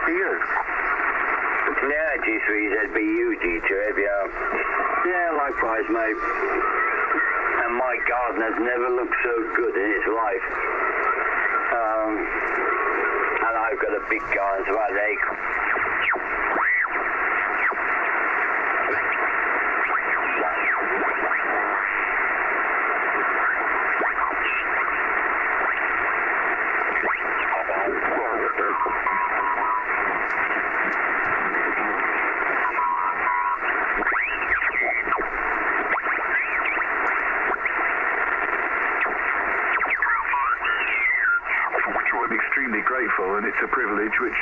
to you. Yeah, G3ZBU, G2, Yeah, likewise, mate. And my garden has never looked so good in its life. And I've got a big garden, so about an acre. I'm extremely grateful, and it's a privilege which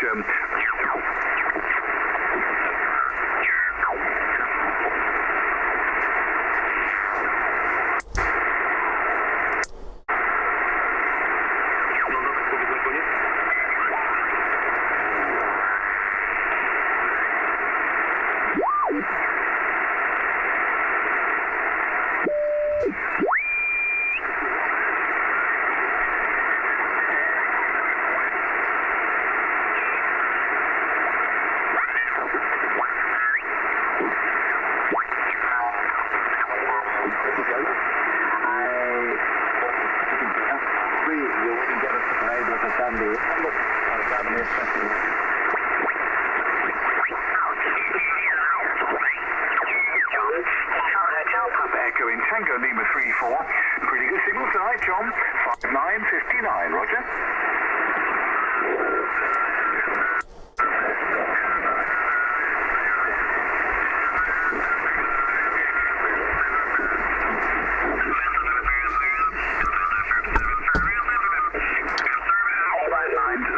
Echo in Tango Lima 34. Pretty good signal tonight, John. 5959, Roger.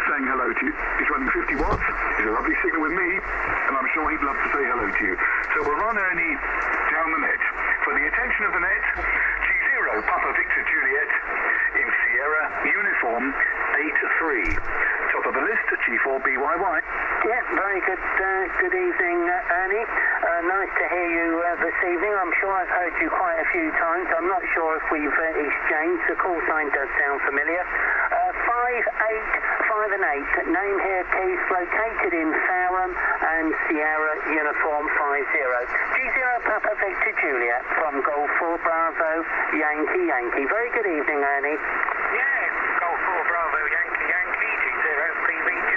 Saying hello to you. He's running 50 watts. He's a lovely signal with me, and I'm sure he'd love to say hello to you. So we'll run Ernie down the net. For the attention of the net, G0 Papa Victor Juliet in Sierra Uniform 8-3. Top of the list, G4BYY. Yeah, very good. Good evening, Ernie. Nice to hear you this evening. I'm sure I've heard you quite a few times. I'm not sure if we've exchanged. The call sign does sound familiar. 5, 8, 5 and 8. Name here, Keith. Located in Fareham and Sierra Uniform 50. G0 Papa Victor Juliet from Golf 4 Bravo Yankee. Very good evening, Ernie. Yeah, Golf 4 Bravo Yankee G0 PVJ.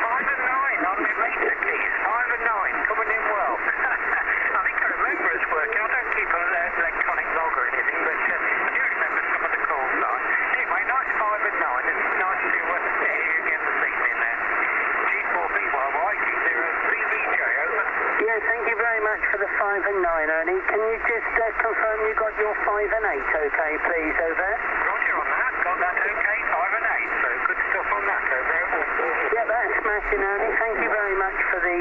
5 and 9 on the later keys. 5 and 9 coming in well. I think I remember us working. I don't keep an electronic log or anything, but I do remember some of the call signs. Anyway, nice 5 and 9. It's nice to hear you again this evening there. G4BYY G0 PVJ, over. Yeah, thank you very much for the 5 and 9, Ernie. Can you just confirm you got your 5 and 8 okay, please, over? Roger on that. Got that okay. 5 and 8. So good stuff on that, over. Yeah, that's smashing, Ernie. Thank you very much for the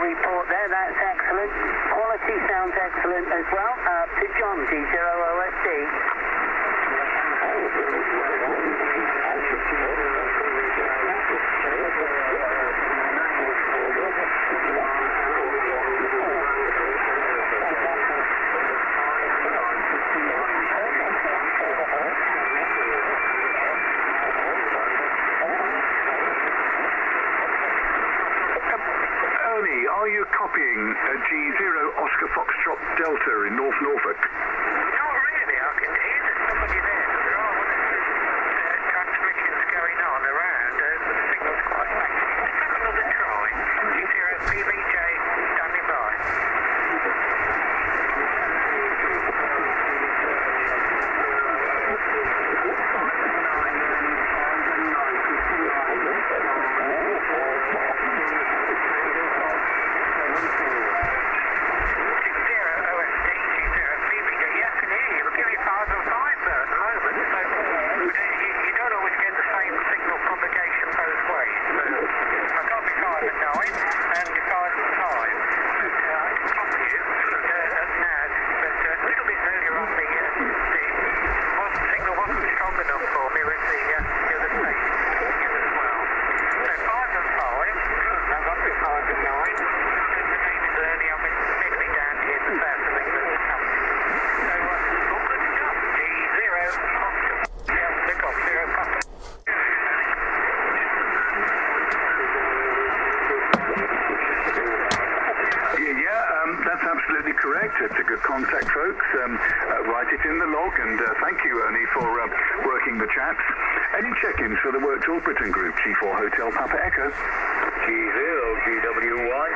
report there. That's excellent. Quality sounds excellent as well. To John, G0OSD. Ernie, are you copying a G0 Oscar Foxtrot Delta in North Norfolk? Not really. I can hear there's somebody there. So there are one or two transmissions going on around, but the signal's quite faint. Let's have another try. G0 PVJ standing by. G0 OSD, G0 PVJ. It's a good contact, folks. Write it in the log, and thank you, Ernie, for working the chaps. Any check-ins for the Work Talk Britain group? G4 Hotel Papa Echo. G0, GW1.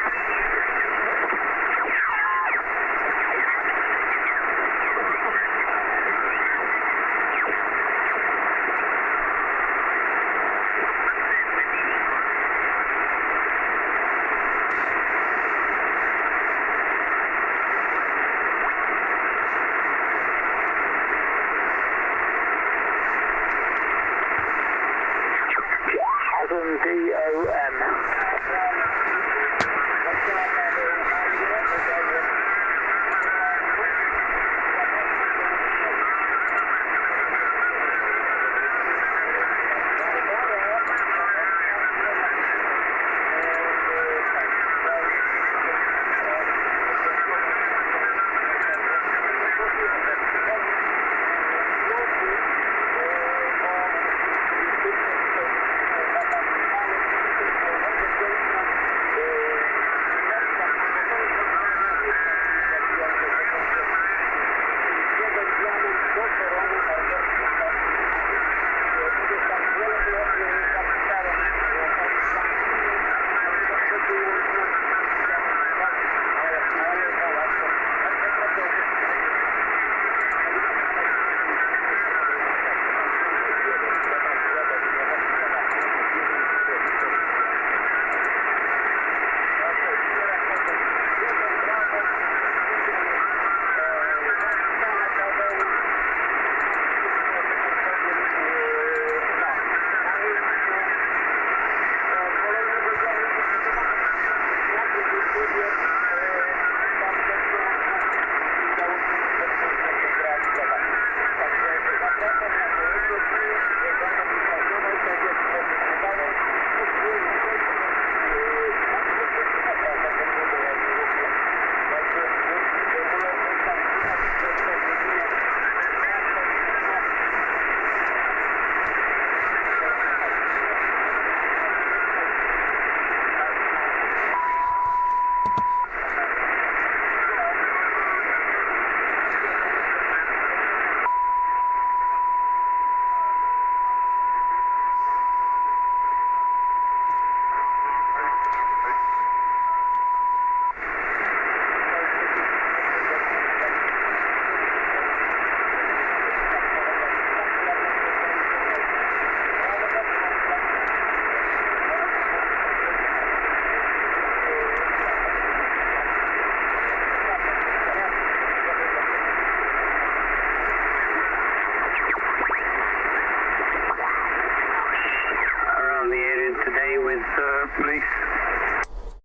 Police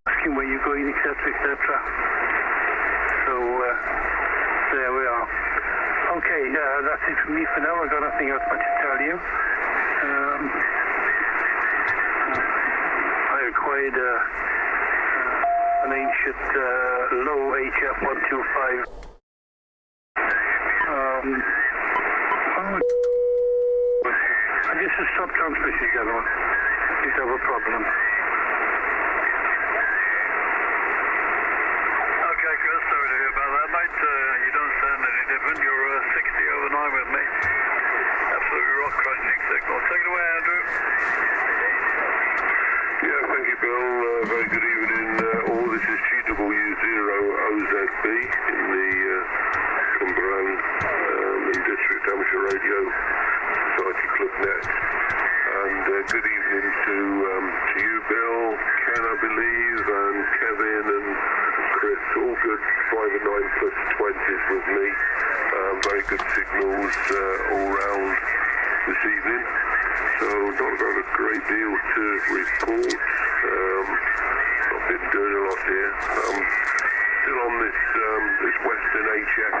asking where you're going, etc., etc. So there we are. Okay, that's it from me for now. I've got nothing else but to tell you. I acquired an ancient low HF125. I guess the stop transmission is the other one. Seems to have a problem. Okay, Chris, sorry to hear about that, mate. You don't sound any different. You're 60 over 9 with me. Absolutely rock crunching signal. Take it away, Andrew. Yeah, thank you, Bill. Very good evening. All this is cwmbran in the cwmbran in District Amateur Radio Society Club Net. And good evening to you, Bill, Ken, I believe, and Kevin and Chris. All good 5 and 9 plus 20s with me. Very good signals all round this evening. So not got a great deal to report. I've been doing a lot here. Still on this Western HF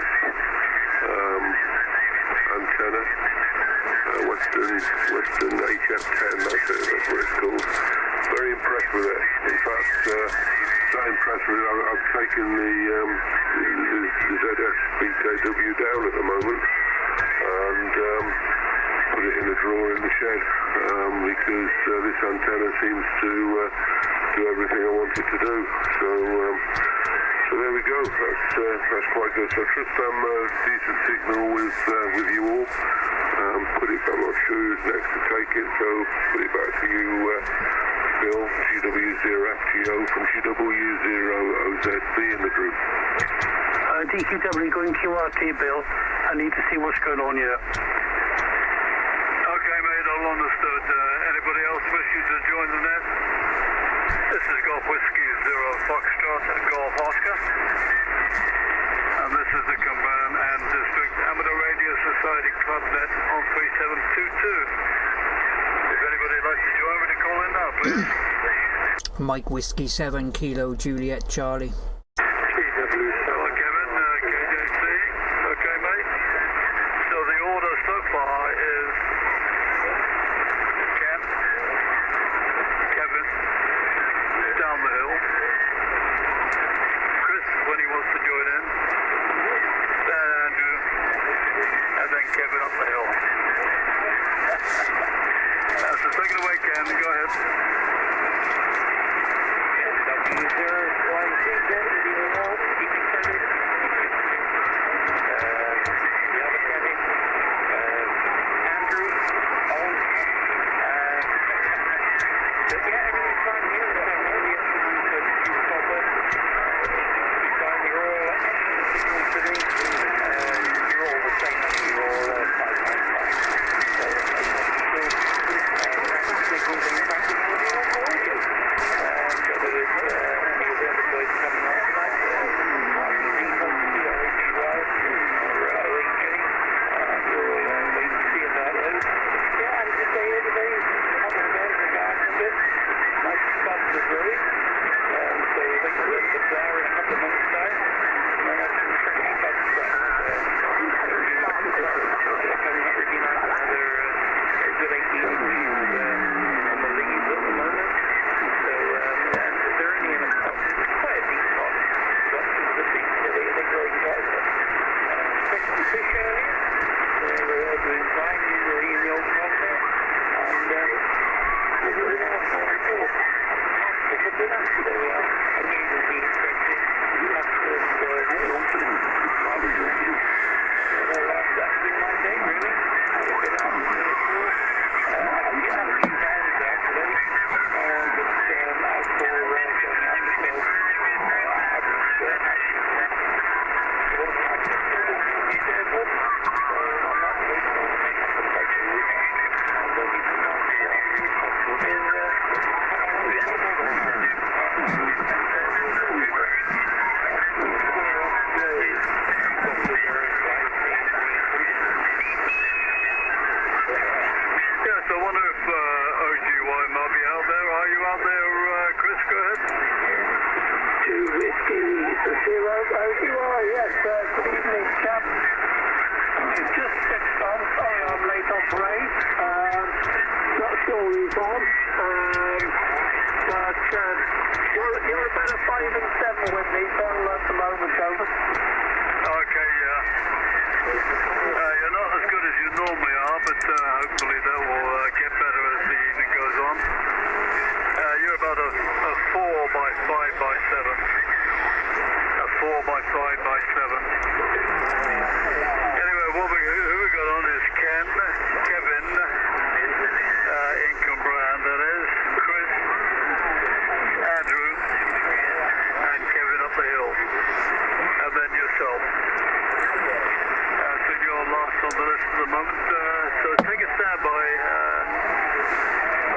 antenna. Western HF10, that's what it's called. Very impressed with it. In fact, so impressed with it, I've taken the ZS BKW down at the moment and put it in a drawer in the shed because this antenna seems to do everything I want it to do. So So there we go. That's quite good. So Tristan, decent signal with you all. Put it. I'm not sure who's next to take it. So put it back to you, Bill. GW0FGO from GW0OZB in the group. DQW going QRT, Bill. I need to see what's going on here. Okay, mate, all understood. Anybody else wishing to join the net? This is Golf Whiskey 0 Foxtrot and Golf Oscar. And this is the Cumberland and District Amateur Radio Society Club net on 3722. If anybody would like to join me to call in now, please. Mike Whiskey 7 Kilo Juliet Charlie. Hello, Kevin, KJC. Okay, mate. So the order so far is Ken, Kevin, down the hill, Chris when he wants to join in, then Andrew, and then Kevin up the hill. So take it away, Ken. Go ahead.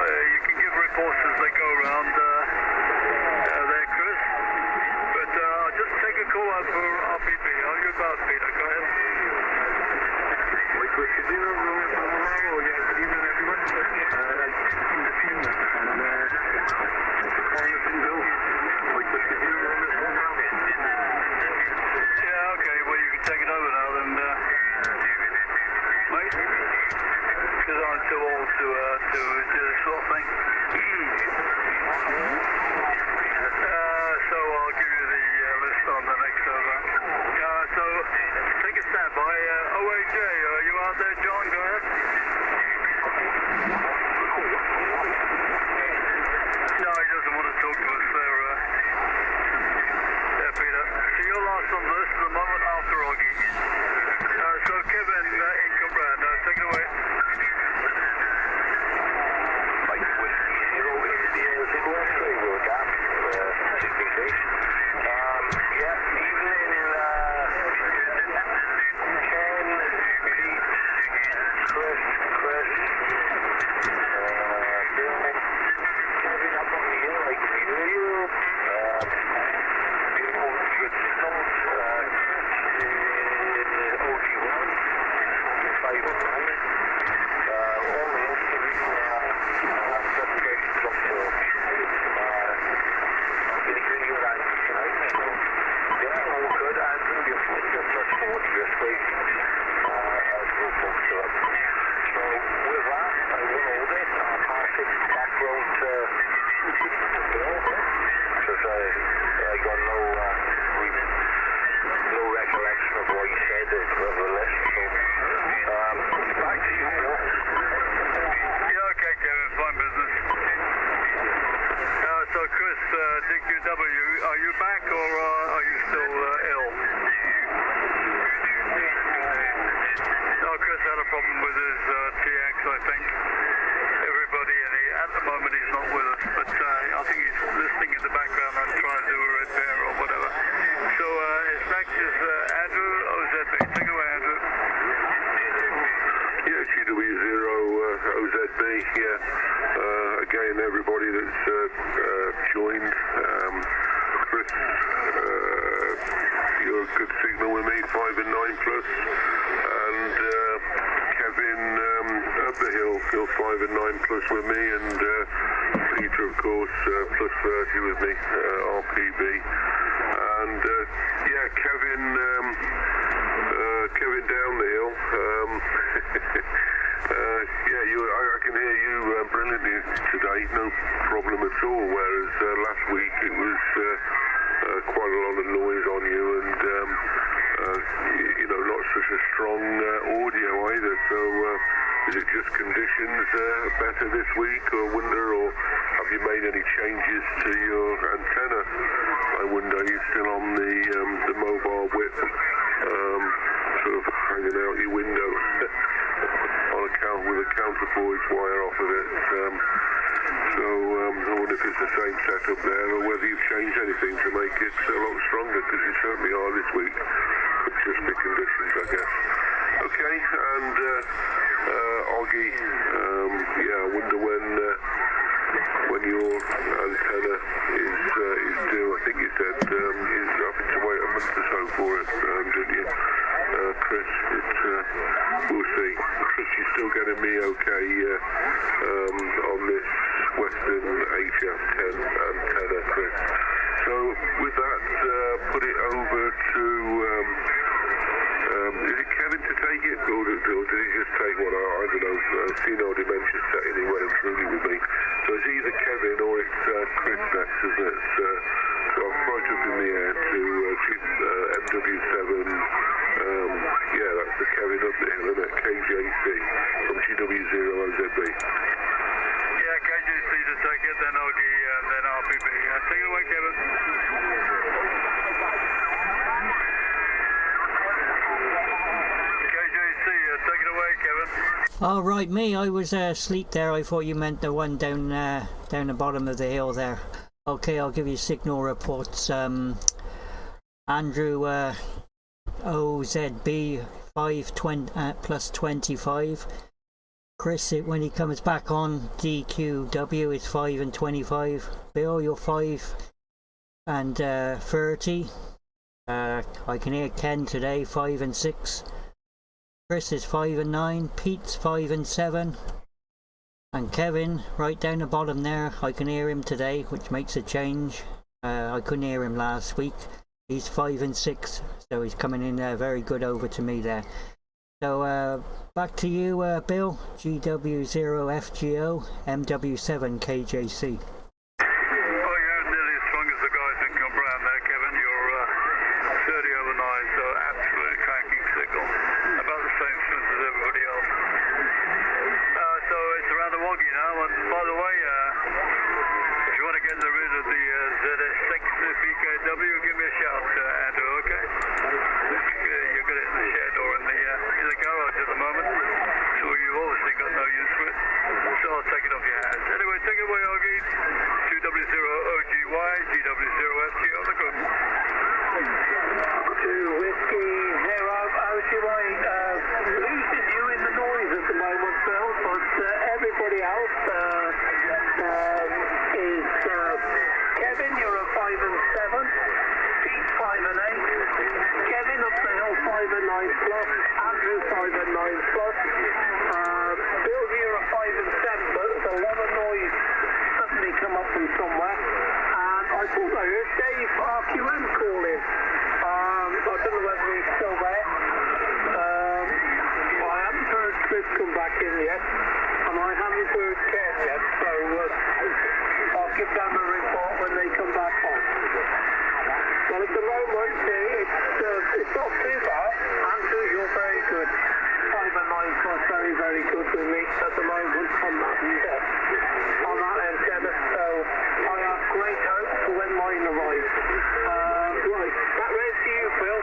You can give reports as they go around there, Chris. I got no recollection of what you said of the list. So, back to you, Bill. Yeah, okay, Kevin, fine business. So Chris, DQW, are you back or are you still ill? No, Chris had a problem with his TX, I think. Everybody, at the moment he's not with us, but I think he's listening in the background and trying to do a repair or whatever. So his next is Andrew OZB. Take it away, Andrew. Yeah, GW0 OZB, yeah. Again, everybody that's joined. Chris, you're a good signal with me, 5 and 9 plus. And Kevin up the hill, you're 5 and 9 plus with me. And Peter, of course, plus 30 with me, RPB. And yeah, Kevin down the hill. I can hear you brilliantly today, no problem at all. Whereas last week it was quite a lot of noise on you, and not such a strong audio either. So is it just conditions better this week, or wonder, or have you made any changes to your antenna? I wonder, are you still on the mobile whip, sort of hanging out your window? With a counterpoise wire off of it. I wonder if it's the same setup there, or whether you've changed anything to make it a lot stronger, because you certainly are this week. Could just be conditions, I guess. Okay, and Oggy, I wonder when your antenna is due. I think you said is having to wait a month or so for it, didn't you? Chris, we'll see. Chris, you're still getting me okay on this Western HF10 antenna, Chris. So with that, put it over to, is it Kevin to take it, or did he just take one? I don't know. Senile dementia setting in well and truly with me. So it's either Kevin or it's Chris next, isn't it? So I've right up in the air to MW7. That's the Kevin up there, isn't it? KJC from GW0OZB. Yeah, KJC to take it, then Oggy, and then RPB. Take it away, Kevin. KJC, take it away, Kevin. All right, me. I was asleep there. I thought you meant the one down the bottom of the hill there. Okay, I'll give you signal reports. Andrew OZB 5 plus 25. Chris, when he comes back on, DQW is 5 and 25. Bill, you're 5 and 30. I can hear Ken today, 5 and 6. Chris is 5 and 9. Pete's 5 and 7. And Kevin, right down the bottom there, I can hear him today, which makes a change. I couldn't hear him last week. He's 5 and 6, so he's coming in very good over to me there. So back to you, Bill. GW0FGO MW7 KJC. Well, you're nearly as strong as the guys in cwmbran there, Kevin. You're 30 over 9, so absolute cracking signal. About the same strength as everybody else. So it's around the wonky now, and by the way, if you want to get rid of the ZS6 PKW, give me a shout, Andrew, okay? You've got it in the shed or in the garage at the moment, so you've obviously got no use for it, so I'll take it off your hands. Anyway, take it away, Oggy. line arrived. Right, that red to you, Phil.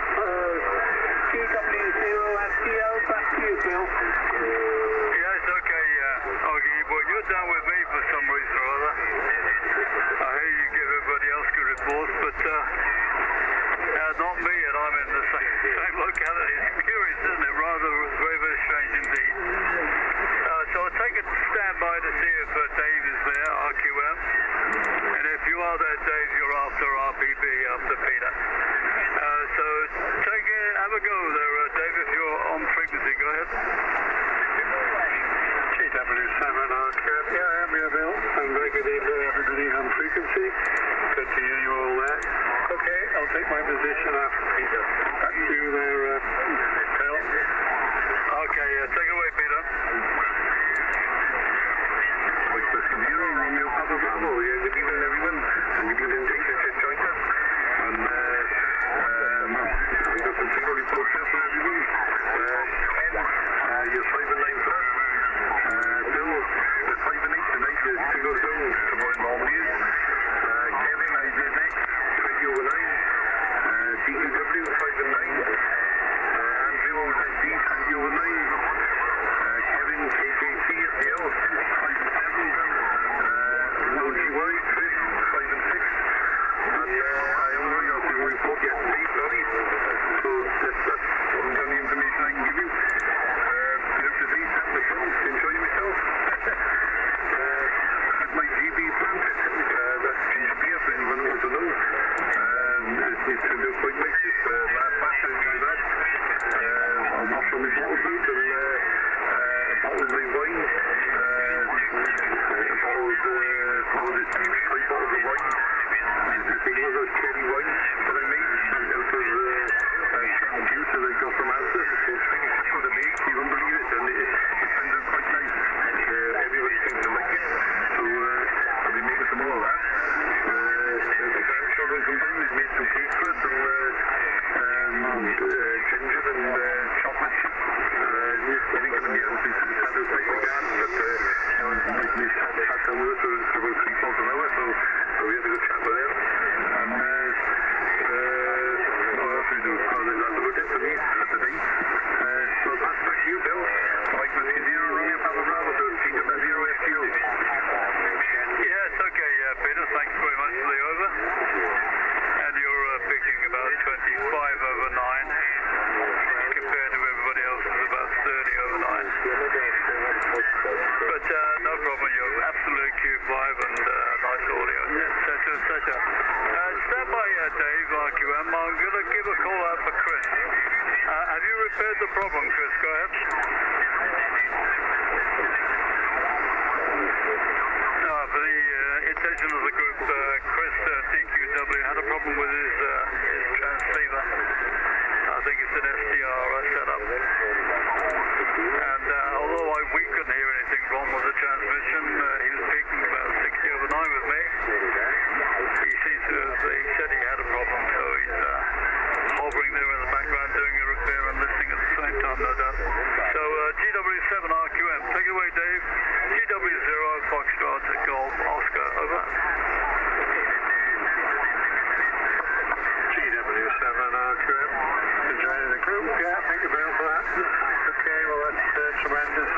QW0STO, back to you, Phil. Yes, okay, okay, but you're down with me for some reason or other. I hear you give everybody else good reports, but not me, and I'm in the same locality. It's curious, isn't it? Rather, very, very strange indeed. So I'll take a stand by to see if Dave is there, RQM. And if you are there, Dave, you're after RPB, after Peter. So have a go there, Dave, if you're on frequency. Go ahead. GW7 RQM. Yeah, I am here, Bill. And very good evening, everybody on frequency. Good to hear you all there. Okay, I'll take my position after Peter. Back to you there, Bill. Okay, take it away, Peter. Romeo Papa Bravo, good evening, everyone. And good evening, Dick, just joined us. And we've got some signal reports here for everyone. Ken, you're 5 and 9 plus. Bill, the 5 and 8 tonight, the signal's down to what it normally is. Kevin, I did next, 20 over 9. DQW, 5 and 9. Andrew, D, 20 over 9. Kevin, KKC at the L, 5 and 7. LGY, Chris, 5 and 6. And I only got to report yesterday, sorry. So that's all the information I can give you. Been up to date, myself, enjoying myself. Had my GB plant, that's GBF, if anyone wants to know. It turned out quite nice this last batch I did that. I'm not sure my bottle food and bottled my wine. Followed this 5 bottles of wine. The thing was those cherry wines that I made out of cherry juice that I got from Asda. So 26 for the make, you won't believe it, and it turned out quite nice. Everybody seems to like it. So I'll be making some more of that. The grandchildren combined, they've made some cake for us, some ginger and chocolate chip. I think I'm going to be able to do that outside the garden, but we sat down with us for about 3/4 of an hour, so we had a good chat with them. And what else we do? That's about it for me at the day. So that's back to you, Bill. Mike Whiskey 0, Romeo Papa Bravo, so GW0 FTO. Yes, okay, Peter, thanks very much for the over. And you're picking about 25 over 9, compared to everybody else is about 30 over 9. But no problem, you're absolute Q5 and nice audio, etc, etc. Stand by, Dave, RQM. I'm going to give a call out for Chris. Have you repaired the problem, Chris? Go ahead. For the intention of the group, Chris DQW had a problem with his transceiver. I think it's an SDR setup. And although we couldn't hear anything wrong with the transmission, he was peaking about 60 over 9 with me. He seems to have, he said he had a problem, so he's hovering there in the background doing a repair and listening at the same time, no doubt. So GW7 RQM, take it away, Dave. GW0 Foxtrot Golf Oscar, over. GW7 RQM, enjoying the group, yeah, thank you very much for that. Okay, well that's tremendous.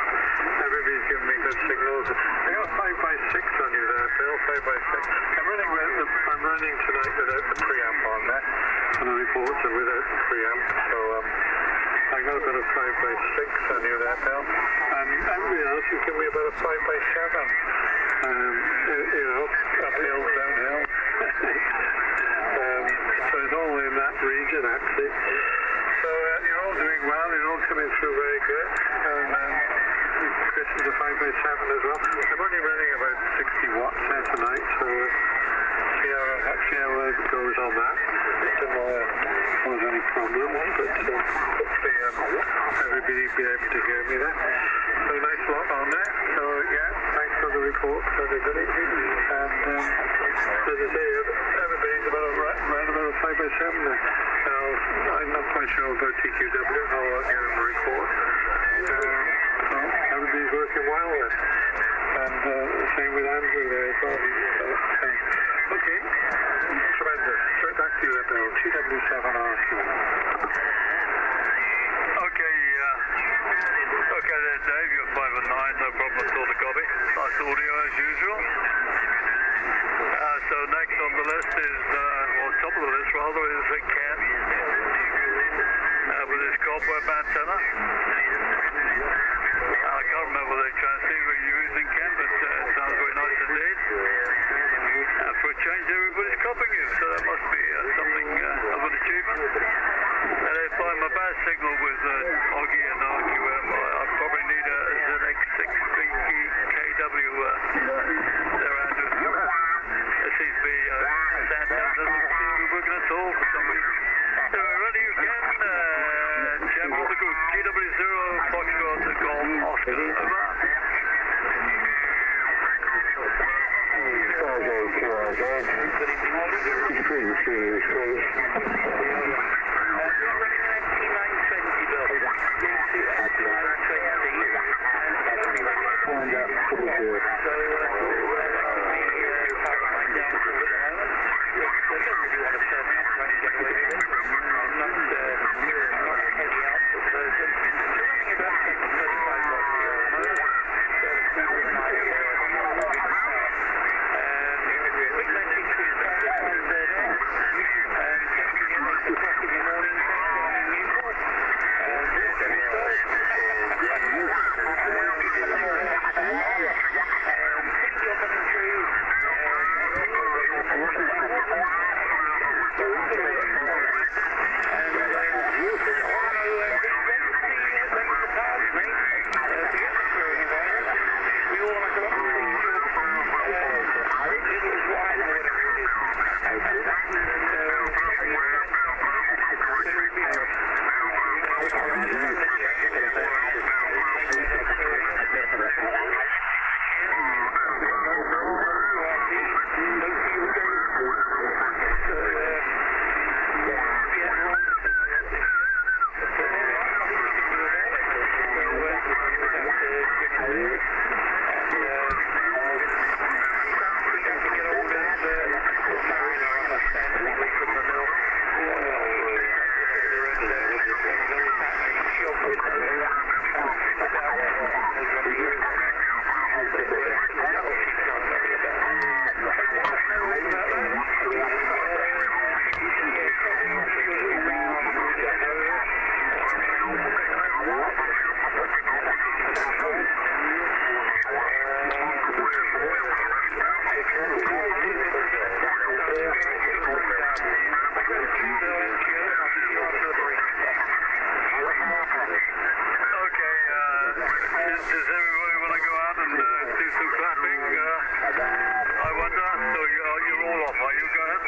Everybody's giving me good signals. I got 5x6 on you there, Bill, 5x6. I'm running tonight without the preamp on there, and the reports are without the preamp, so I got about a 5x6 on you there, Bill. And everybody else is giving me about a 5x7. Uphill, downhill. So it's all in that region, actually. So you're all doing well, you're all coming through very good. And Chris is a 5x7 as well. I'm only running about 60 watts there tonight, so see how it goes on that. Didn't cause any problems, but hopefully everybody will be able to hear me there. So nice lot on there. So yeah, thanks for the report, everybody. And as I say, everybody's around about a 5x7 there. So I'm not quite sure about TQW, I'll give them a report. So everybody's working well there. And the same with Andrew there as well. Okay. Okay there, Dave. You're 5 and 9. No problem at all to copy. Nice audio as usual. So next on the list is, or top of the list rather, is Ken with his cobweb antenna. I can't remember the transceiver you're using, Ken, but it sounds very nice indeed. For a change, everybody's copying you, so that must be something of an achievement. And if I'm a bad signal with Oggy and RQM, I probably need a ZX6BKW there, Andrew. SCB Santan doesn't seem to be working at all for some reason. Anyway, ready again, General the group, GW0 Foxtrot Golf Oscar, over. Does everybody want to go out and do some clapping? I wonder. So you're all off, are you? Go ahead.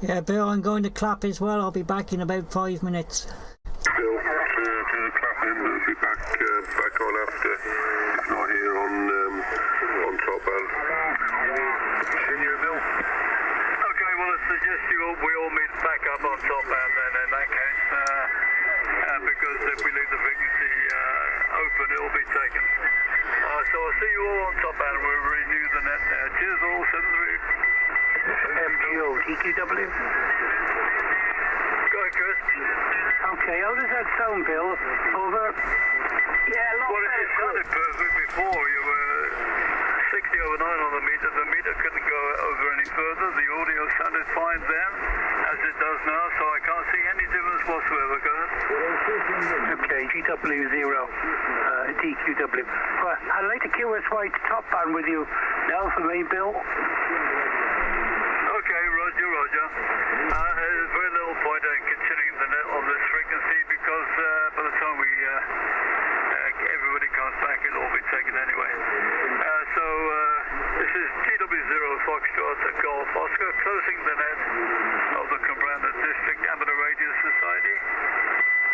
Yeah, Bill, I'm going to clap as well. I'll be back in about 5 minutes. Bill, do the clapping. We'll be back on after. If not here on top band. Continue, Bill. Okay, well, I suggest we all meet back up on top band then in that case. Because if we leave the frequency open, it'll be taken. So I'll see you all on top band. We'll renew the net now. Cheers all, 73. MGO, TQW. Go ahead, Chris. Okay, how does that sound, Bill? Over. Well, it sounded perfect before. You were 60 over 9 on the meter. The meter couldn't go over any further. The audio sounded fine then, as it does now, so I can't see any difference whatsoever. Go ahead. Okay, GW0, DQW. Well, I'd like to QSY top band with you now for me, Bill. Okay, Roger. There's very little point in continuing the net on this frequency because by the time everybody comes back, it'll all be taken anyway. So this is TW0 Foxtrot Golf Oscar closing the net of the Cwmbran District Amateur Radio Society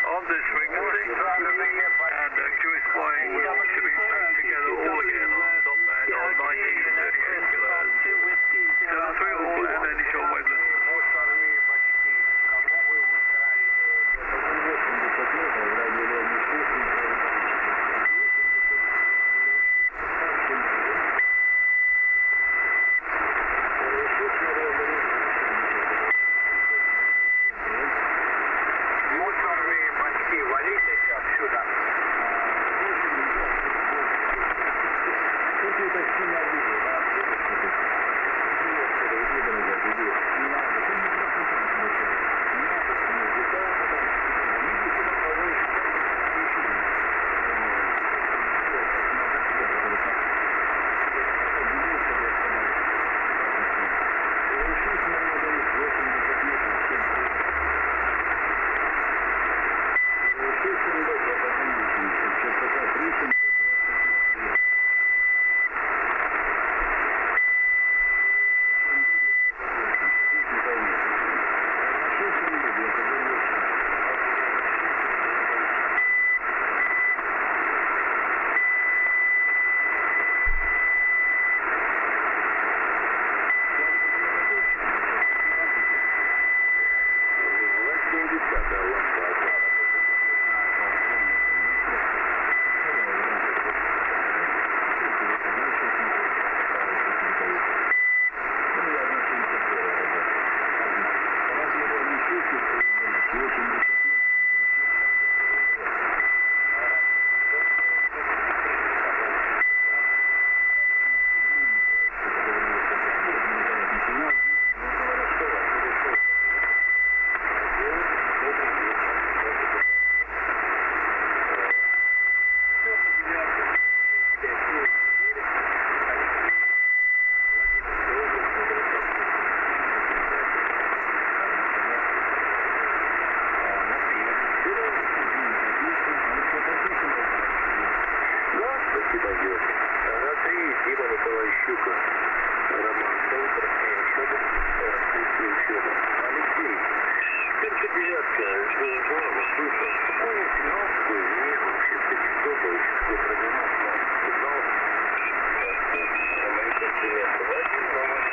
on this frequency, and QSY to be back together all again on top band on 1938 kilohertz. 73 all and any shortwave listeners. Николай Щука, Роман Солтер, Алексей Федор. Алексей, теперь девятка, ждем здорово, слышал. Понял сигнал такой, нет, вообще с этим топом, сейчас программа, сигнал. Америка, привет, давайте, давай.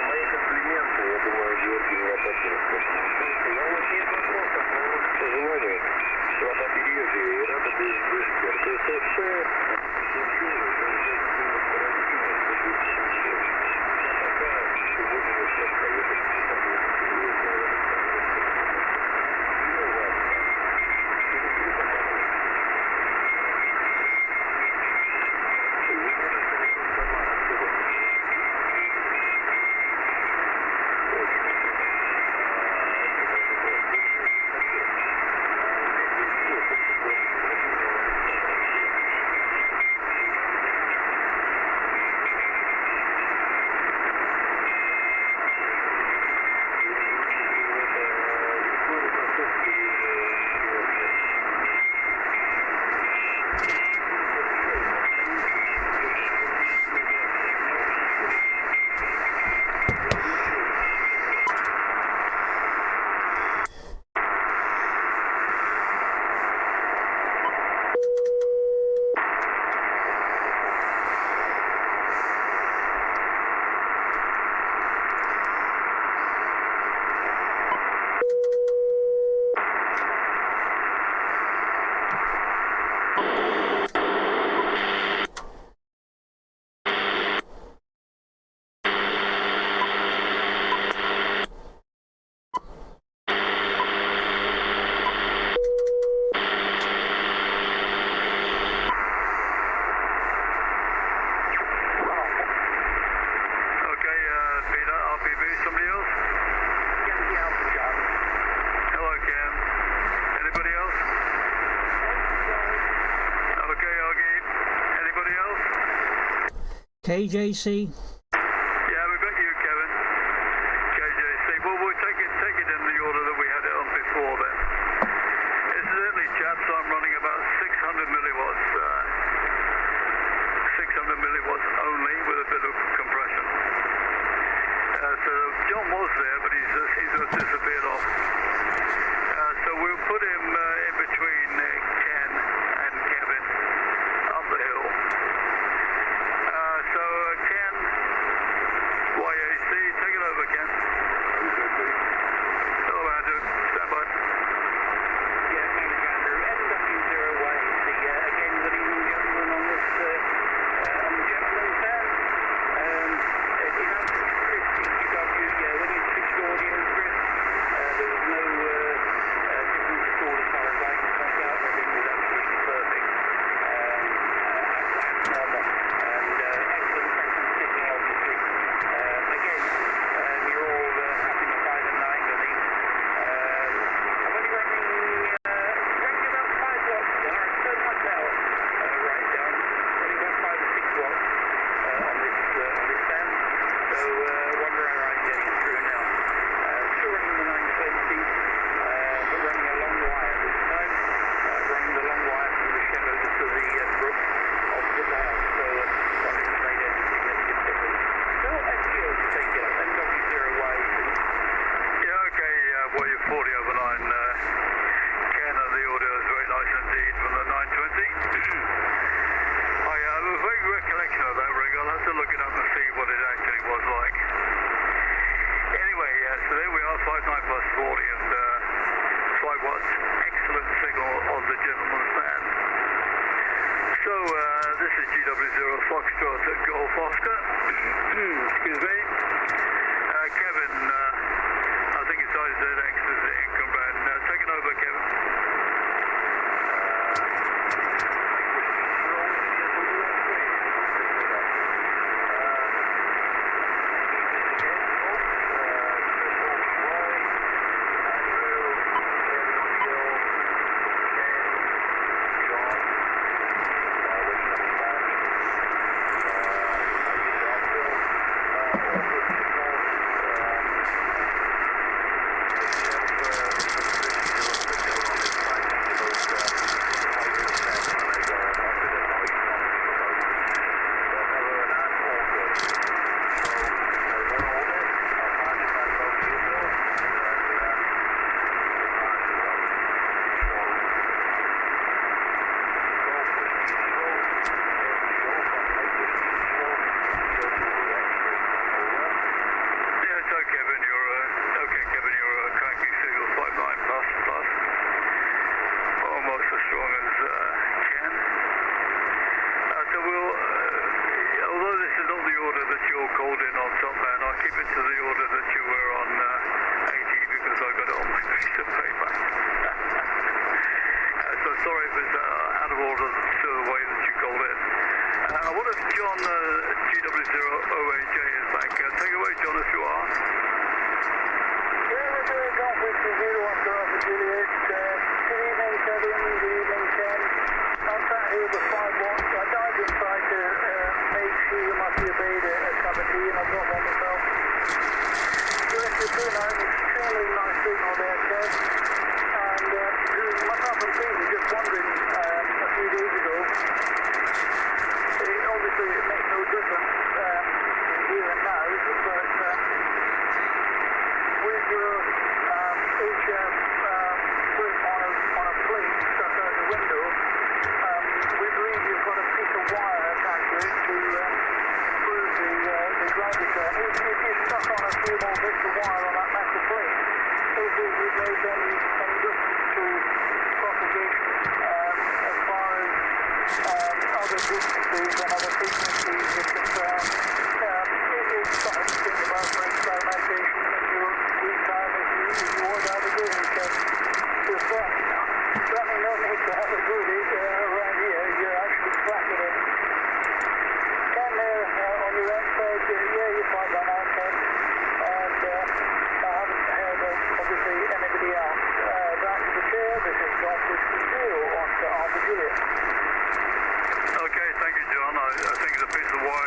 Мои комплименты, я думаю, Георгий меня поддержит. Я вот есть вопрос. KJC. Yeah, we've got you, Kevin. KJC. Well, we'll take it in the order that we had it on before then. Incidentally, chaps, I'm running about 600 milliwatts. 600 milliwatts only with a bit of compression. So John was there, but he's disappeared off. So we'll put him in between Ken and Kevin up the hill. So Ken, YAC, take it over, Ken. Hello, Andrew. Stand by. Yeah, thanks, Andrew. NW0 way. Again, good evening, gentlemen, on this, on the gentleman's band. You know, Chris, DQW, yeah, when you switched audio, Chris, there was no difference at all as far as I can point out. Everything was absolutely perfect. As normal. And excellent preference sitting, obviously. Again, you're all happy with 5 and 9, I think. I'm only running about 5 watts. I turned my power right down. Only about 5 or 6 watts on this band. So wonder how I'm getting through now. Still running the 920, but running a long wire this time. Running the long wire from the shallow to the brook opposite the house. So wondering if made any significant difference. Still SEO to take it up. NW0Y. Yeah, okay, well, you're 40 over 9. Ken, the audio is very nice indeed from the 920. I have a vague recollection of that rig. I'll have to look it up and see what it actually was like. Anyway, so there we are, 59 plus 40 and 5 watts. Excellent signal on the gentleman's band. So, this is GW0 Foxtrot at Golf Oscar. Excuse me. Kevin, I think it's IZX is the income band. Take it over, Kevin. Okay, thank you, John. I think it's a piece of wire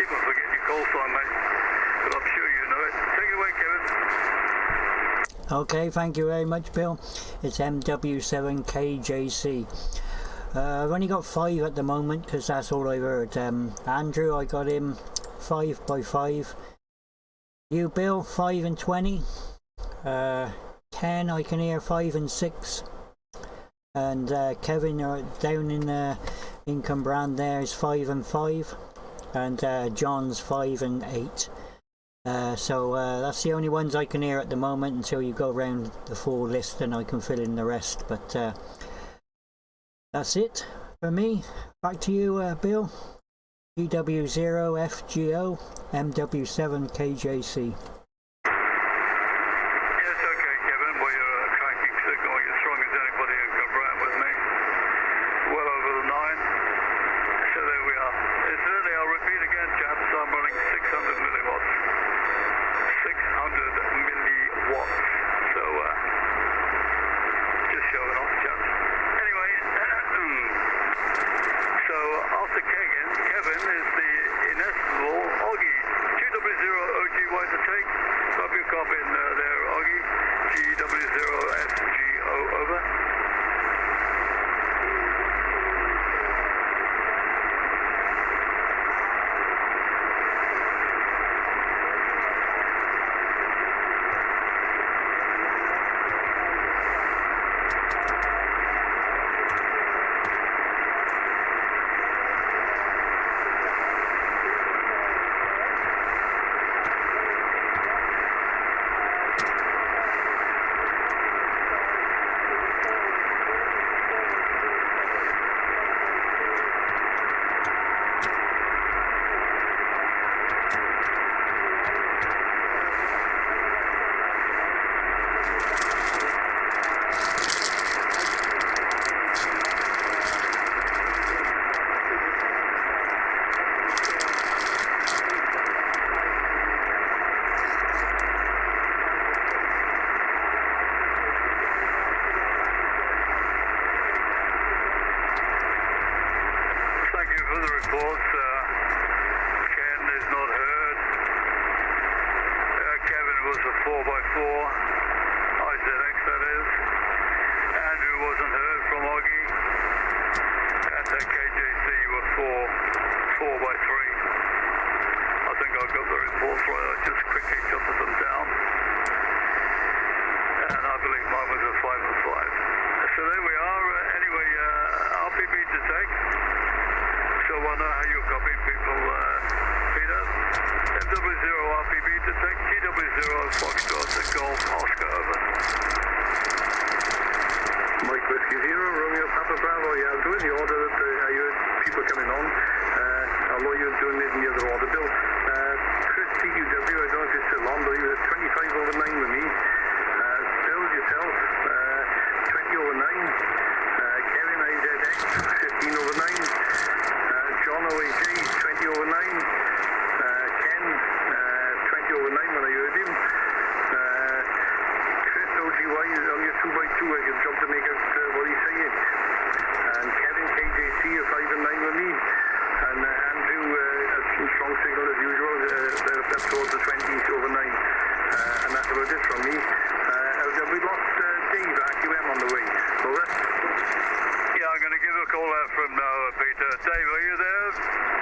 keep on forgetting your call sign, mate. But I'm sure you know it. Take it away, Kevin. Okay, thank you very much, Bill. It's MW7KJC. I've only got 5 at the moment because that's all I've heard. Andrew, I got him 5 by 5. You, Bill, 5 and 20. Ken, I can hear 5 and 6. And Kevin, down in Cwmbran there is 5 and 5. And John's 5 and 8. So that's the only ones I can hear at the moment until you go round the full list and I can fill in the rest. But that's it for me. Back to you, Bill. GW0FGO MW7KJC. Yes, okay, Kevin. Well, you're tracking signal. You're strong as anybody in Cwmbran with me. Well over the 9. So there we are. Incidentally, I'll repeat again, chaps. I'm running 600 milliwatts. 600 milliwatts. So, just showing off, chaps. Anyway, so after Kevin is the inestimable Oggy. GW0OGY to take. Drop your copy in there, Oggy. GW0FGO, over. For the reports, Ken is not heard. Kevin was a 4x4, IZX that is. Andrew wasn't heard from Oggy. And KJC were 4x3. I think I got the reports right. I just quickly jotted them down. And I believe mine was a 5 and 5. So there we are. Anyway, RPB to take. So I know how you're copying people, Peter. MW0 RPB to take. GW0 Foxtrot Golf Oscar, over. Mike Whiskey 0, Romeo Papa Bravo. Yeah, I'll do it in the order that I heard people coming on. Although you're doing it in the other order, Bill. Chris TQW, I don't know if it's still on, but he was 25 over 9 with me. Bill, yourself, 20 over 9. Kevin IZX, 15 over 9. John OAG, 20 over 9. Ken, 20 over 9 when I heard him. Chris OGY is only a 2x2. I can jump to make out what he's saying. And Kevin KJC, a 5 and 9 with me. And Andrew, some strong signal as usual. They're up towards the 20 over 9. And that's about it from me. We lost Dave, RQM on the way. Over. Yeah, I'm going to give a call out from Peter. Dave, are you there?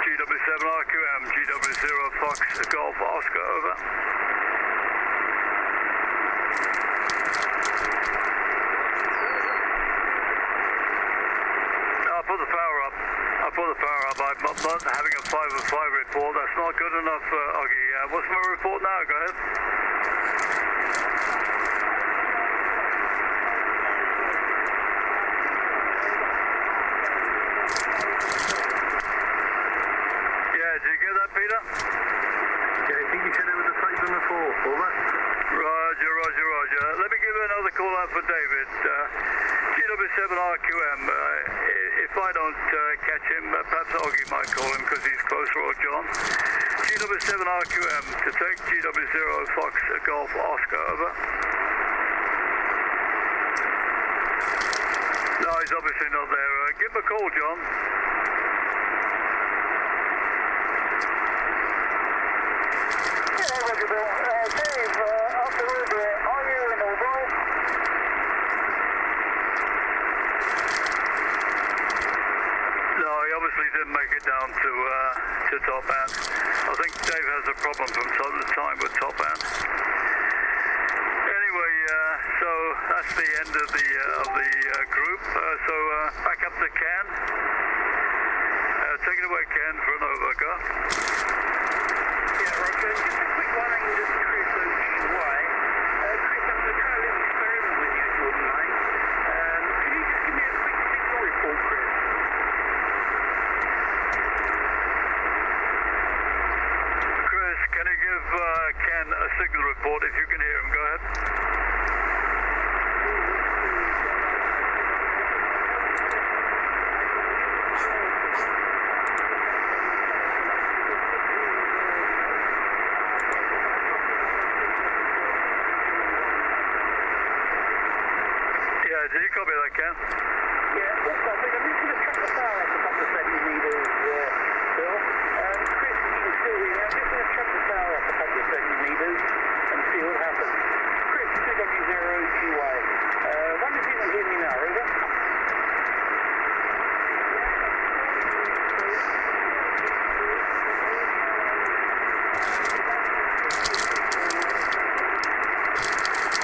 GW7RQM, GW0 Fox Golf Oscar, over. I'll put the power up. I'm not having a 5 and 5 report. That's not good enough, Oggy. What's my report now? Go ahead. Did you get that, Peter? Yeah, I think you said it was a 5 and a 4. Over. Roger. Let me give another call out for David. GW7RQM. If I don't catch him, perhaps Oggy might call him because he's closer, or John. GW7RQM to take GW0 Fox Golf Oscar, over. No, he's obviously not there. Give him a call, John. Dave has a problem from time to time with top end. Anyway, so that's the end of the group. So back up to Ken. Take it away, Ken, for an overgo. Yeah, Roger. Just a quick one aimed at Chris OQY. Chris, I'm going to try a little experiment with you, if you wouldn't mind. Can you just give me a quick signal report, Chris? Chris, can you give Ken a signal report if you can hear him? Go ahead. Yeah, did you copy that, Ken? Yeah, also, I think I'm just going to check the power up a couple of centimetres, Bill. Chris, you can still hear me. I'm just going to check the power up a couple of centimetres and see what happens. Chris, 2W0QY. Wonder if you can hear me now, over?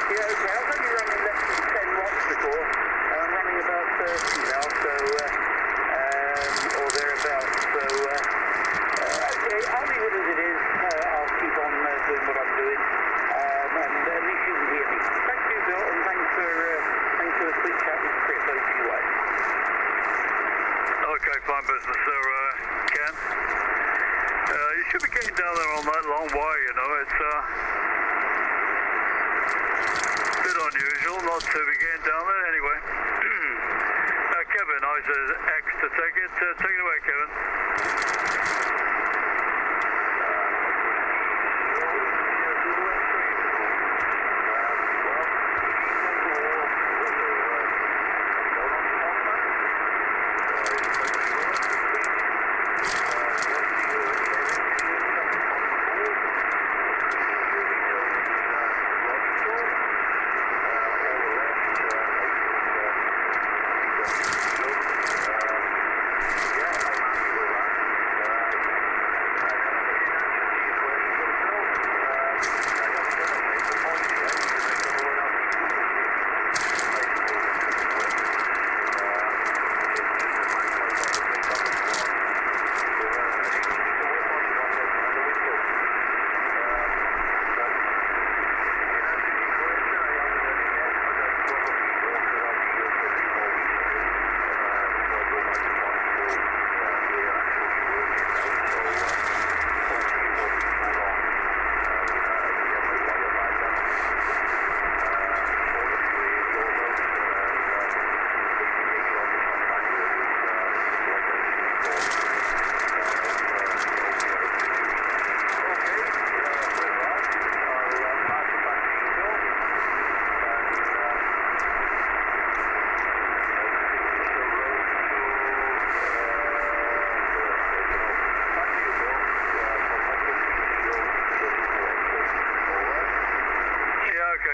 Yeah, okay, I was only running less than 10 watts before, and I'm running about 30 now, so, or thereabouts, so, okay, I'll leave it as it is. I'll keep on doing what I'm doing, and at least you can hear me. Thank you, Bill, and thanks for a quick chat with Chris OQA. Okay, fine business there, Ken. You should be getting down there on that long wire, you know. It's a bit unusual not to be getting down there anyway. Kevin, I said X to take it. Take it away, Kevin.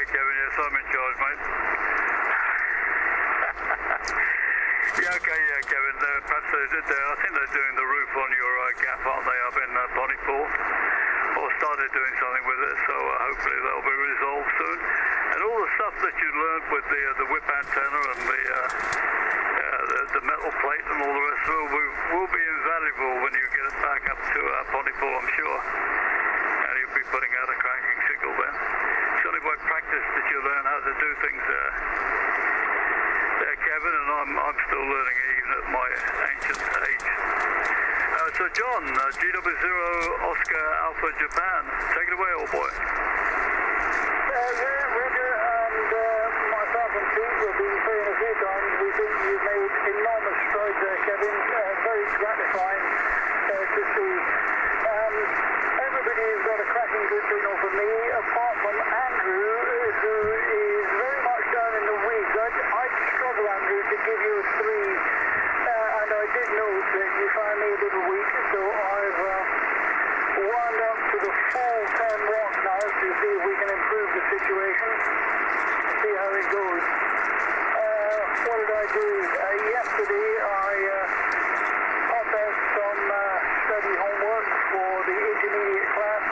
Kevin, yes, I'm in charge, mate. Kevin, perhaps I think they're doing the roof on your gap, aren't they, up in Bonnypool? Or started doing something with it, so hopefully that'll be resolved soon. And all the stuff that you learned with the whip antenna and the metal plate and all the rest of it will be invaluable when you get it back up to Bonnypool, I'm sure. And you'll be putting out a cracking signal then. It's only by practice that you learn how to do things there, Kevin, and I'm still learning even at my ancient age. So John, GW0 Oscar Alpha Japan, take it away, old boy. Yeah, Roger, and myself and Pete have been saying a few times, we think you've made enormous strides there, Kevin. Very gratifying to see. Everybody has got a cracking good signal for me, apart from Andrew, who is very much down in the weeds. I'd struggle, Andrew, to give you a 3, and I did note that you found me a little weak, so I've wound up to the full 10 watts now to see if we can improve the situation, see how it goes. What did I do? Yesterday I popped out some study homework for the intermediate class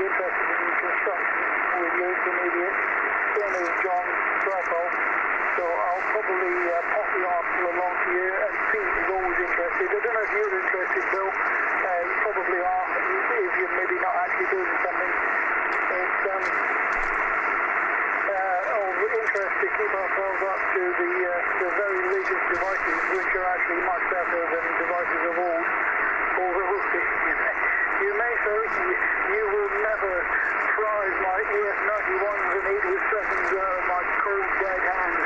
interested in construction with you, intermediate. Surname is John Bravo. So I'll probably pop the article along to you, and Pete is always interested. I don't know if you're interested, Bill. You probably are, if you're maybe not actually doing something. It's of interest to keep ourselves up to the very latest devices, which are actually much better than devices of old. Although you may say you will never prize my ES91s and 807s out of my cold dead hand.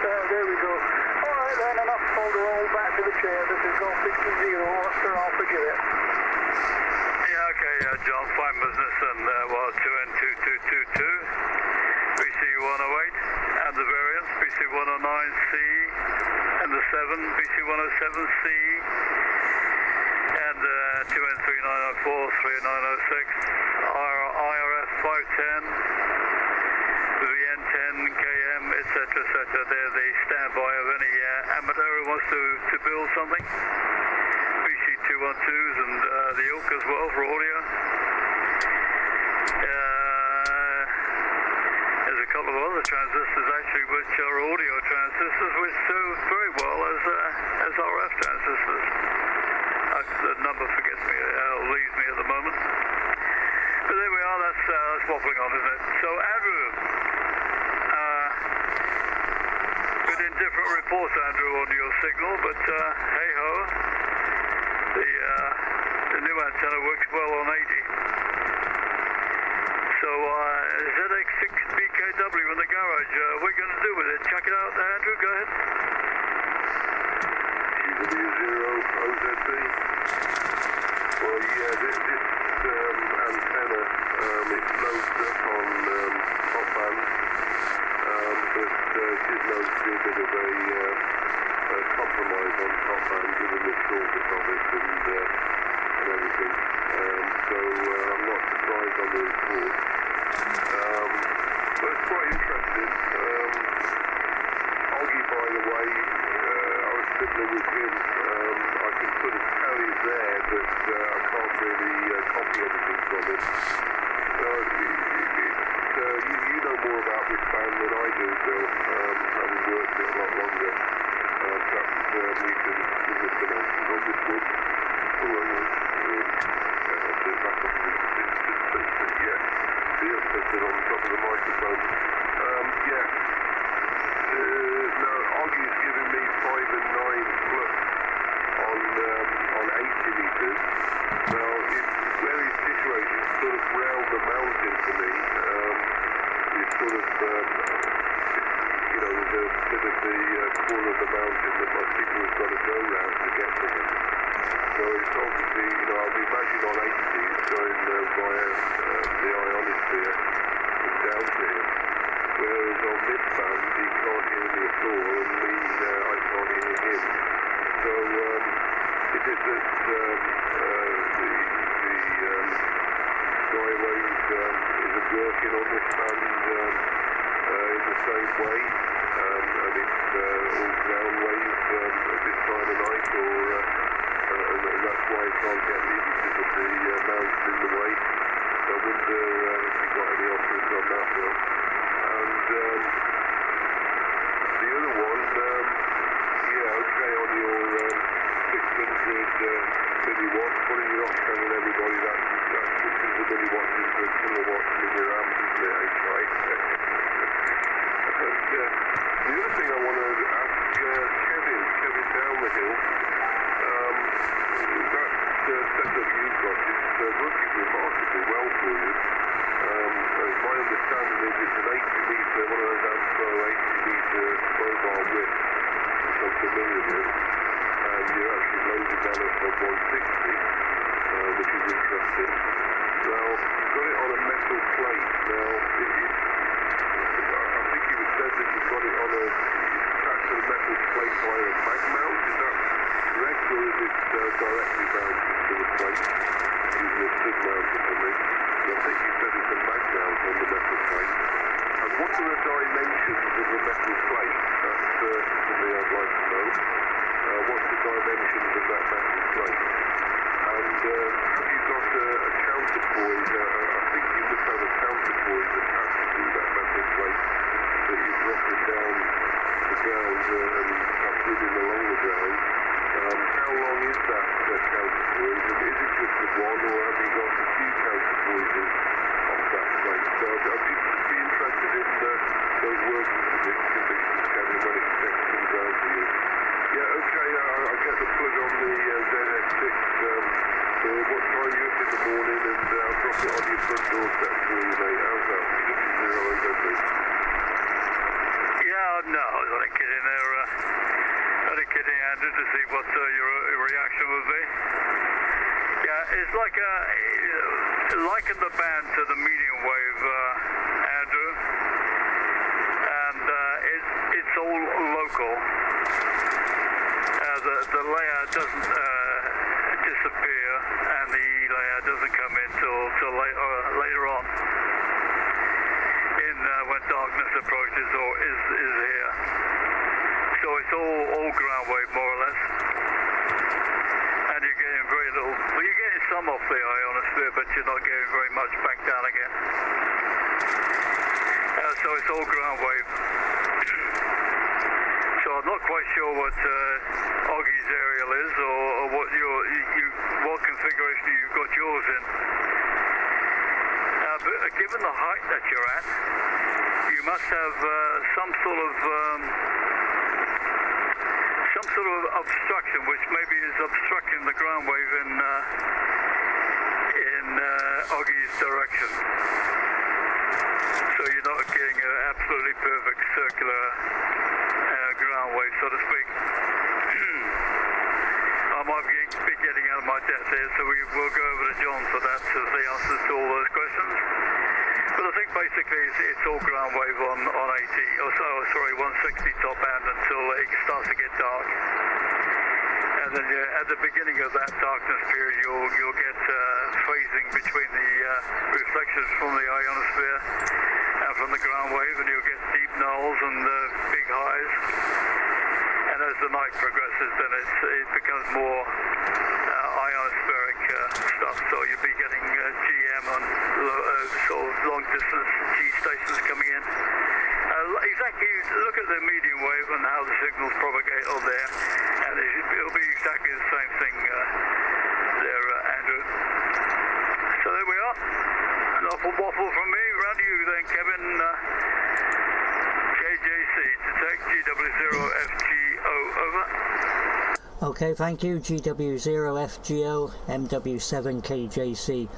There we go. Alright then, enough hold roll back to the chair. This is Golf 60 Oscar Alpha Juliet. Yeah, okay, John, fine business, and 2N2222, BC108, and the variants, BC109C, and the 7, BC107C, and 2N3904, 3906, IRF 510, VN10, KM, etc., etc. They're the standby of any amateur who wants to build something. BC212s and the Ilk as well for audio. There's a couple of other transistors actually which are audio transistors which do very well as RF transistors. The number forgets me, leaves me at the moment. But there we are, that's waffling on, isn't it? So Andrew, bit indifferent reports, Andrew, on your signal, but hey ho, the new antenna works well on 80. So ZX6BKW in the garage, what are we going to do with it? Check it out, Andrew, go ahead. CW0OZB. Well, yeah, this antenna, it loads up on top band, but did note a bit of a compromise on top band given the shortness of it and everything. So I'm not surprised on the report. But it's quite interesting. Oggy, by the way, I was similar with him. I can sort of tell he's there, but I can't really copy anything from it. So you know more about this band than I do, Bill, having worked it a lot longer. Perhaps you can give us some answers on this one. I'll put it back up to yes, the upset on top of the microphone. Yeah. No, Oggy's giving me 5 and 9 plus on 80 meters. Now, where he's situated, sort of round the mountain for me. It's sort of, there's a bit of the corner of the mountain that my signal has got to go round to get to him. So it's obviously, I would imagine on 80 it's going via the ionosphere and down to him. Whereas on this band he can't hear me at all, and I can't hear him. So is it that the skywave isn't working on this band in the same way, and it's all ground wave at this time of night, and that's why it can't get me because of the mountain in the way? So I wonder if you got any offers on that, Bill. And the other one, okay, on your 600 milliwatts, what are you not telling everybody that 600 milliwatts is a kilowatt in your amp, isn't it? Right? And the other thing I want to ask Kevin down the hill, that setup you've got is working remarkably well for you. My understanding is it's an 80 metre, one of those AMPRO 80 metre mobile width, which I'm familiar with, and you're actually loaded down at 160, which is interesting. Now, you've got it on a metal plate. Now, I think you said that you've got it on attached to the metal plate via a mag mount. Is that correct, or is it directly mounted to the plate using a stud mount or something? I think you said it's a mag mount on the metal plate. And what are the dimensions of the metal plate? That's something I'd like to know. What's the dimensions of that metal plate? And have you got a counterpoise on your front doorstep for you, mate. How's that? CW0OZB. Yeah, no, I was only kidding there. Only kidding, Andrew, to see what your reaction would be. Yeah, it's like liken the band to the medium wave, Andrew, and it's all local. The layer doesn't disappear, and the E layer doesn't come in till later on. When darkness approaches or is here. So it's all ground wave more or less. And you're getting very little, well, you're getting some off the ionosphere, but you're not getting very much back down again. So it's all ground wave. So I'm not quite sure what Oggie's aerial is or what what configuration you've got yours in. But given the height that you're at, you must have some sort of obstruction, which maybe is obstructing the ground wave in Oggie's direction. So you're not getting an absolutely perfect circular ground wave, so to speak. I might be getting out of my depth here, so we will go over to John for that as the answers to all those questions. But I think basically it's all ground wave on 160 top band until it starts to get dark. And then at the beginning of that darkness period, you'll get phasing between the reflections from the ionosphere and from the ground wave, and you'll get deep nulls and big highs. And as the night progresses, then it becomes more ionospheric stuff. So you'll be getting GM on sort of long distance G stations coming in. Exactly, look at the medium wave and how the signals propagate on there, and it'll be exactly the same thing there, Andrew. So there we are. Enough waffle from me. Round to you then, Kevin. KJC, detect GW0FGO, over. Okay, thank you. GW0FGO, MW7KJC.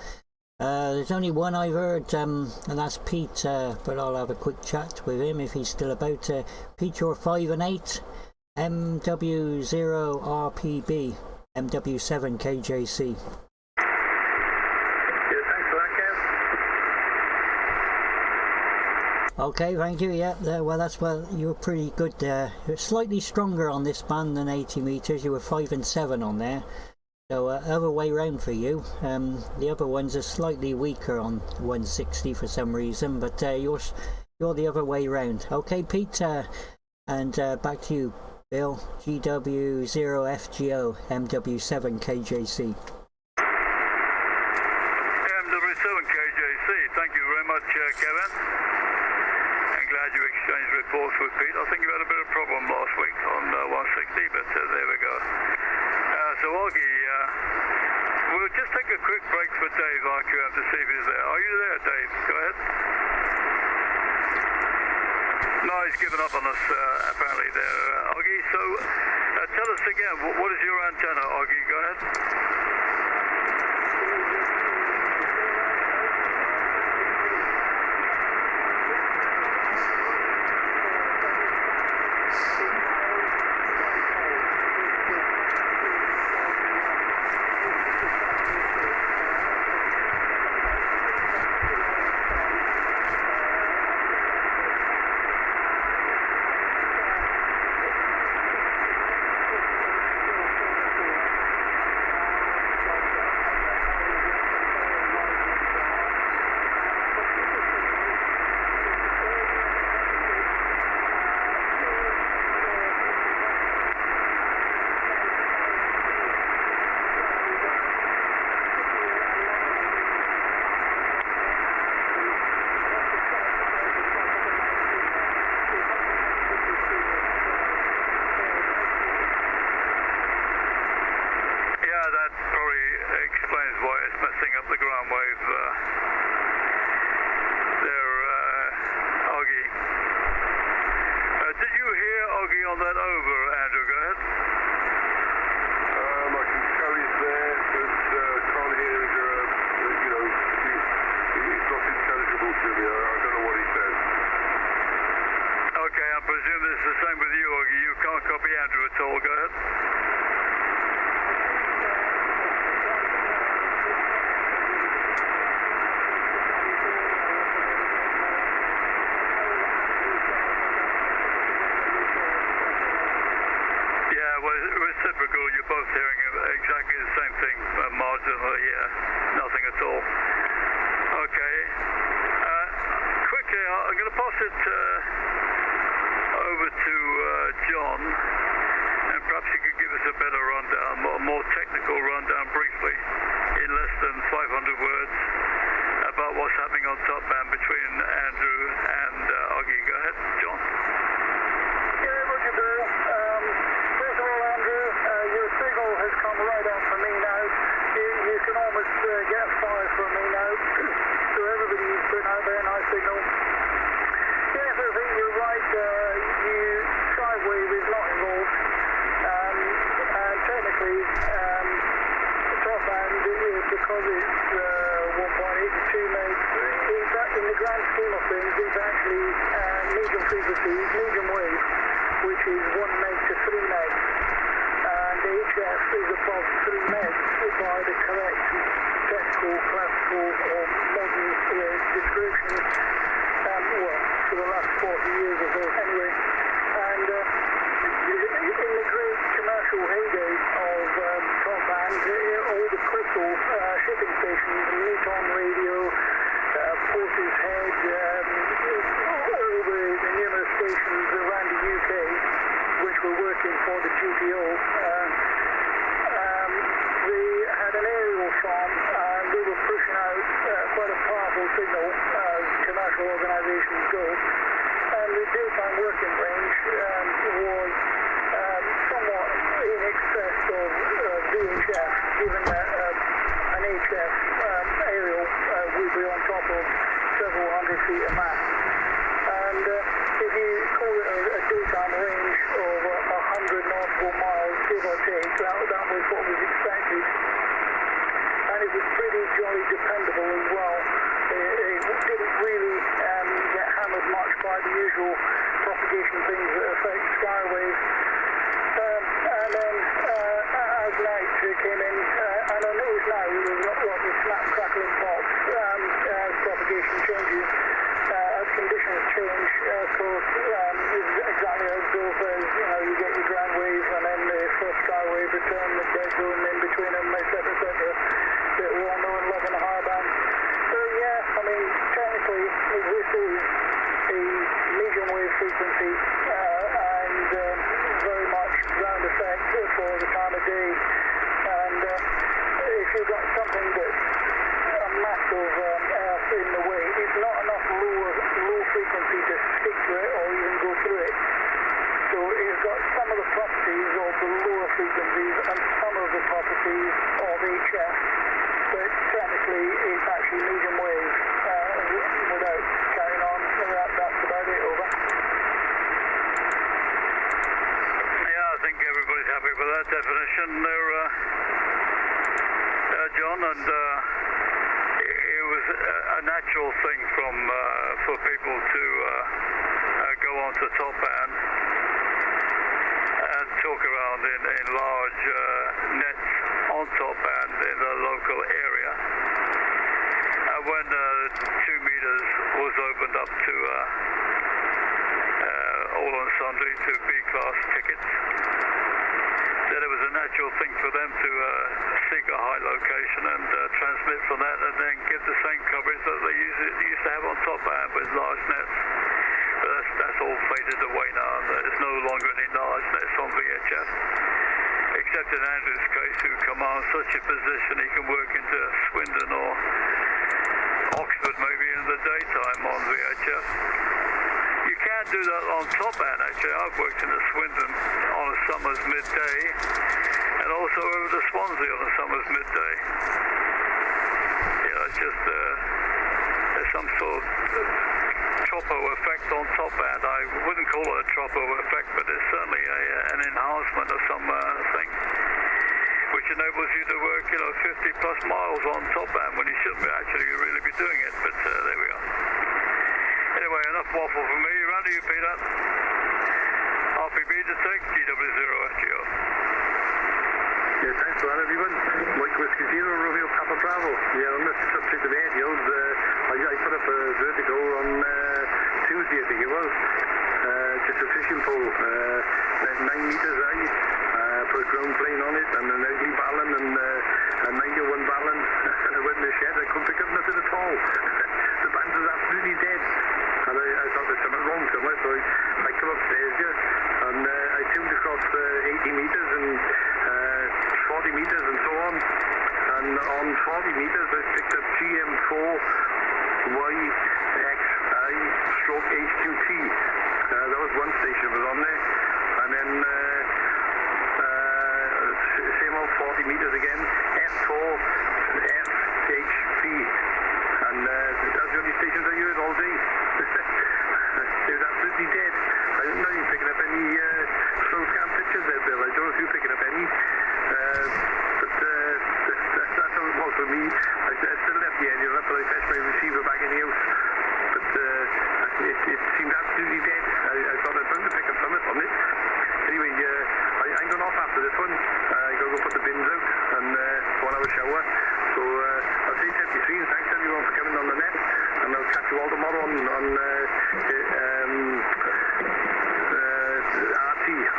There's only one I've heard, and that's Pete, but I'll have a quick chat with him if he's still about. Pete, you're 5 and 8, MW0RPB, MW7KJC. Okay, thank you. Yeah, you were pretty good there. You're slightly stronger on this band than 80 meters. You were 5 and 7 on there. So other way round for you. The other ones are slightly weaker on 160 for some reason, but you're the other way round. Okay, Pete, and back to you, Bill. GW0FGO, MW7KJC. MW7KJC. Thank you very much, Kevin. Glad you exchanged reports with Pete. I think you had a bit of problem last week on 160, but there we go. So Augie, we'll just take a quick break for Dave RQM to see if he's there. Are you there, Dave? Go ahead. No, he's given up on us apparently there, Augie. So tell us again, what is your antenna, Augie? Go ahead. all. Go ahead. Yeah, well, reciprocal. You're both hearing exactly the same thing, marginally. Nothing at all. Okay. Quickly, I'm going to pass it over to John, and perhaps he could give us a better rundown, more technical rundown briefly, in less than 500 words, about what's happening on top band between Andrew and Augie. Go ahead, John. Yeah, Roger Bill. First of all, Andrew, your signal has come right on for me now. You can almost get a 5 from me now. So everybody is putting out there, nice signal. Yes, I think you're right. Side wave is not involved. And technically, top band, because it's 1.82 meg, in the grand scheme of things, it's actually medium frequencies, medium wave, which is 1 meg to 3 meg. And the HF is above 3 meg by the correct technical, classical, or modern description. Well, for the last 40 years or so, anyway. And in the great commercial heyday of top band, all the crystal shipping stations, Newton Radio, Porter's Head, all the numerous stations around the UK, which were working for the GPO, they had an aerial farm, and they were pushing out quite a powerful signal as commercial organisations go. And the daytime working range was somewhat in excess of VHF, given that an HF aerial would be on top of several hundred feet of mast. And if you call it a daytime range of 100 nautical miles, give or take, that was what was expected. And it was pretty jolly dependable as well. It didn't really get hammered much by the usual propagation things that affect skywave. And then as night came in, and I noticed now there was not what the snap, crackling pops as propagation changes. As conditions change, of course, exactly as Bill says, you get your ground wave and then the first sky wave return, the dead zone in between them, etc., that we all know and love in the higher band. So yeah, I mean, technically, this is a medium wave frequency and very much ground effect for the time of day. And if you've got something that's a massive earth in the way, it's not enough low frequency to stick to it or even go through it. So it's got some of the properties of the lower frequencies and some of the properties of HF, but technically it's actually medium wave. Without carrying on, that's about it. Over. Yeah, I think everybody's happy with that definition there, John, and it was a natural thing for people to go onto top band and talk around in large nets on top band in the local area. When 2 meters was opened up to all on sundry to B-class tickets, then it was a natural thing for them to seek a high location and transmit from that, and then give the same coverage that they used to have on top band with large nets. But that's all faded away now. There's no longer any large nets on VHF, except in Andrew's case, who commands such a position he can work into Swindon or Oxford maybe in the daytime on VHF. You can do that on top band actually. I've worked in the Swindon on a summer's midday and also over the Swansea on a summer's midday. It's just there's some sort of tropo effect on top band. I wouldn't call it a tropo effect, but it's certainly an enhancement of some thing, which enables you to work 50 plus miles on top band when you shouldn't actually really be doing it, but there we are. Anyway, enough waffle from me. Round to you, Peter. RPB detect GW0SGO. Yeah, thanks for that, everyone. Mike Whiskey Zero, Romeo Papa Bravo. Yeah, on the subject of aerials, I put up a vertical on Tuesday, I think it was. Just a fishing pole, 9 metres high. Put a ground plane on it and an ugly ballan and a 91 ballan. And I went in the shed, I couldn't pick up nothing at all. The band was absolutely dead. And I thought there's something wrong somewhere, so I come upstairs here and I tuned across 80 metres and 40 metres and so on. And on 40 metres I picked up GM4YXI/HQT. That was one station was on there. And then same old 40 metres again, F4FHP. And that's the only stations I used all day. It was absolutely dead. I didn't know you were picking up any slow scan pictures there, Bill. I don't know if you're picking up any. But that's how it was for me. I still left the engine up, but I fetched my receiver back in the house. But it seemed absolutely dead. I thought I'd bound to pick up something from it. Anyway, I'm going off after this one. I got to go put the bins out and go and have a shower. So I'll say 73 and thanks everyone for coming on the net. And I'll catch you all tomorrow on RT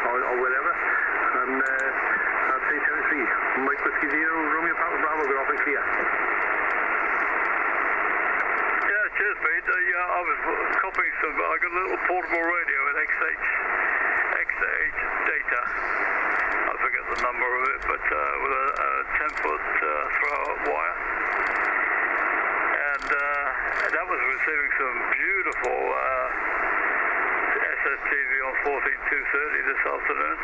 or whatever. And I'll say 73. Mike Whiskey Zero, Romeo Papa Bravo, go off and clear. Yeah, cheers, mate. I was copying some. I got a little portable radio with XH data. I forget the number of it, but with a 10-foot throw-out wire. And that was receiving some beautiful SSTV on 14230 this afternoon.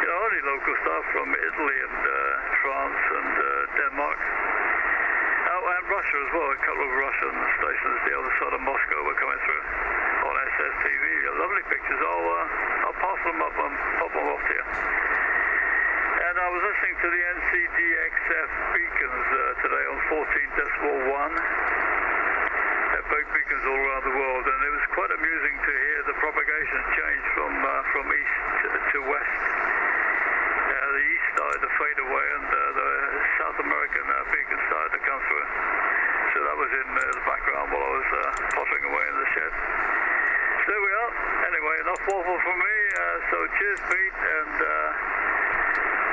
You know, only local stuff from Italy and France and Denmark. Oh, and Russia as well. A couple of Russian stations the other side of Moscow were coming through on SSTV. Lovely pictures. I'll pass them up and pop them off to you. And I was listening to the NCDXF beacons today on 14.1. Big beacons all around the world, and it was quite amusing to hear the propagation change from east to west. The east started to fade away, and the South American beacons started to come through. So that was in the background while I was pottering away in the shed. So there we are. Anyway, enough waffle from me. So cheers, Pete, and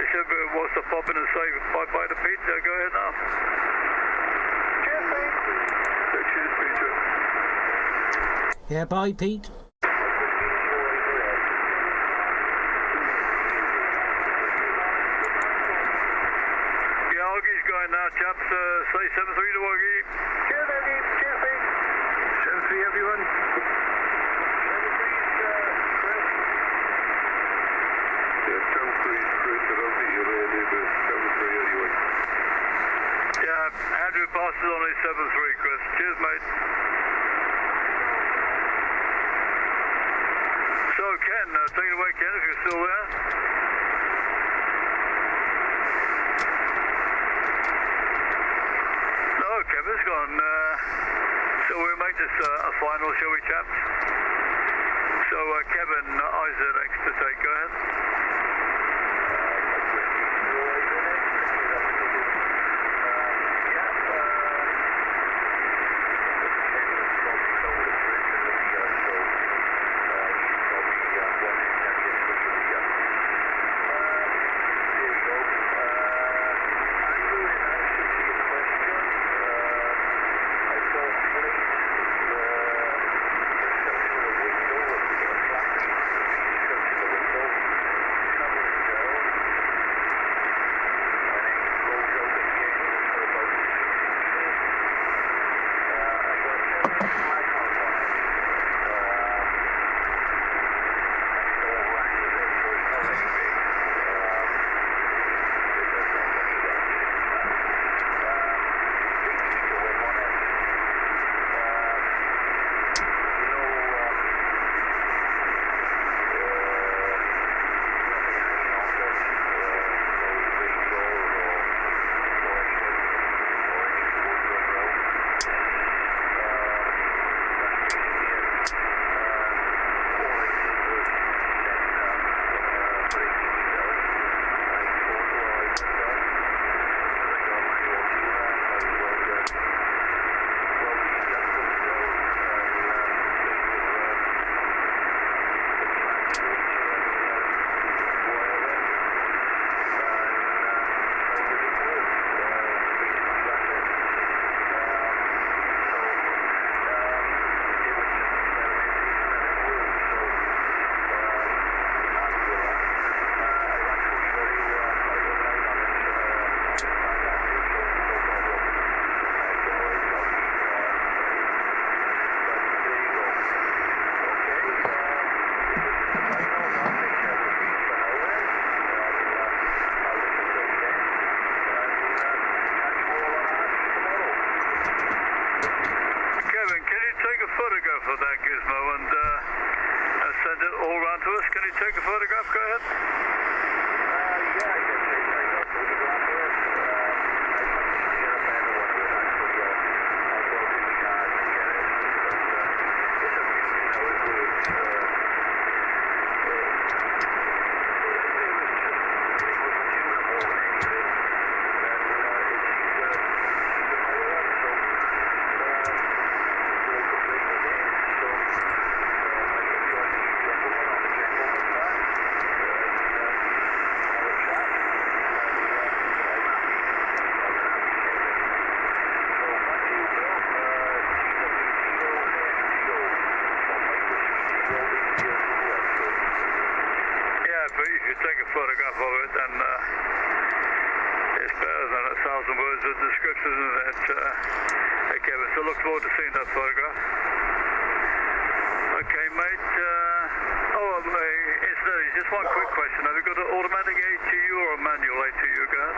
if everybody wants to pop in and say bye-bye to Pete, go ahead now. Cheers, Pete. Cheers, Peter. Yeah, bye, Pete. Yeah, Augie's going now, chaps. Say 7-3 to Augie. Cheers, Augie. Cheers, Pete. 7-3, everyone. Yeah, 7-3's Chris. I don't think you're really, but 7-3 anyway. Yeah, Andrew passes on his 7-3, Chris. Cheers, mate. So, Ken, take it away, Ken, if you're still there. No, Kevin's gone. So we'll make this a final, shall we, chaps? So, Kevin, IZX to take. Go ahead. you take a photograph? Go ahead. Yeah, I can take a photograph of it. I might need to get a better one of it, actually. I'll go to the yard and get it. But it's amusing how it works. It was just, they wasn't tunable or anything. And it seemed to another one, so we'll complete it in. So I can join the gentleman on the gentleman band and have a chat. Yeah, but if you take a photograph of it, then it's better than 1,000 words of description, isn't it, Kevin? So look forward to seeing that photograph. Okay, mate. Incidentally, just one quick question. Have you got an automatic ATU or a manual ATU, guys?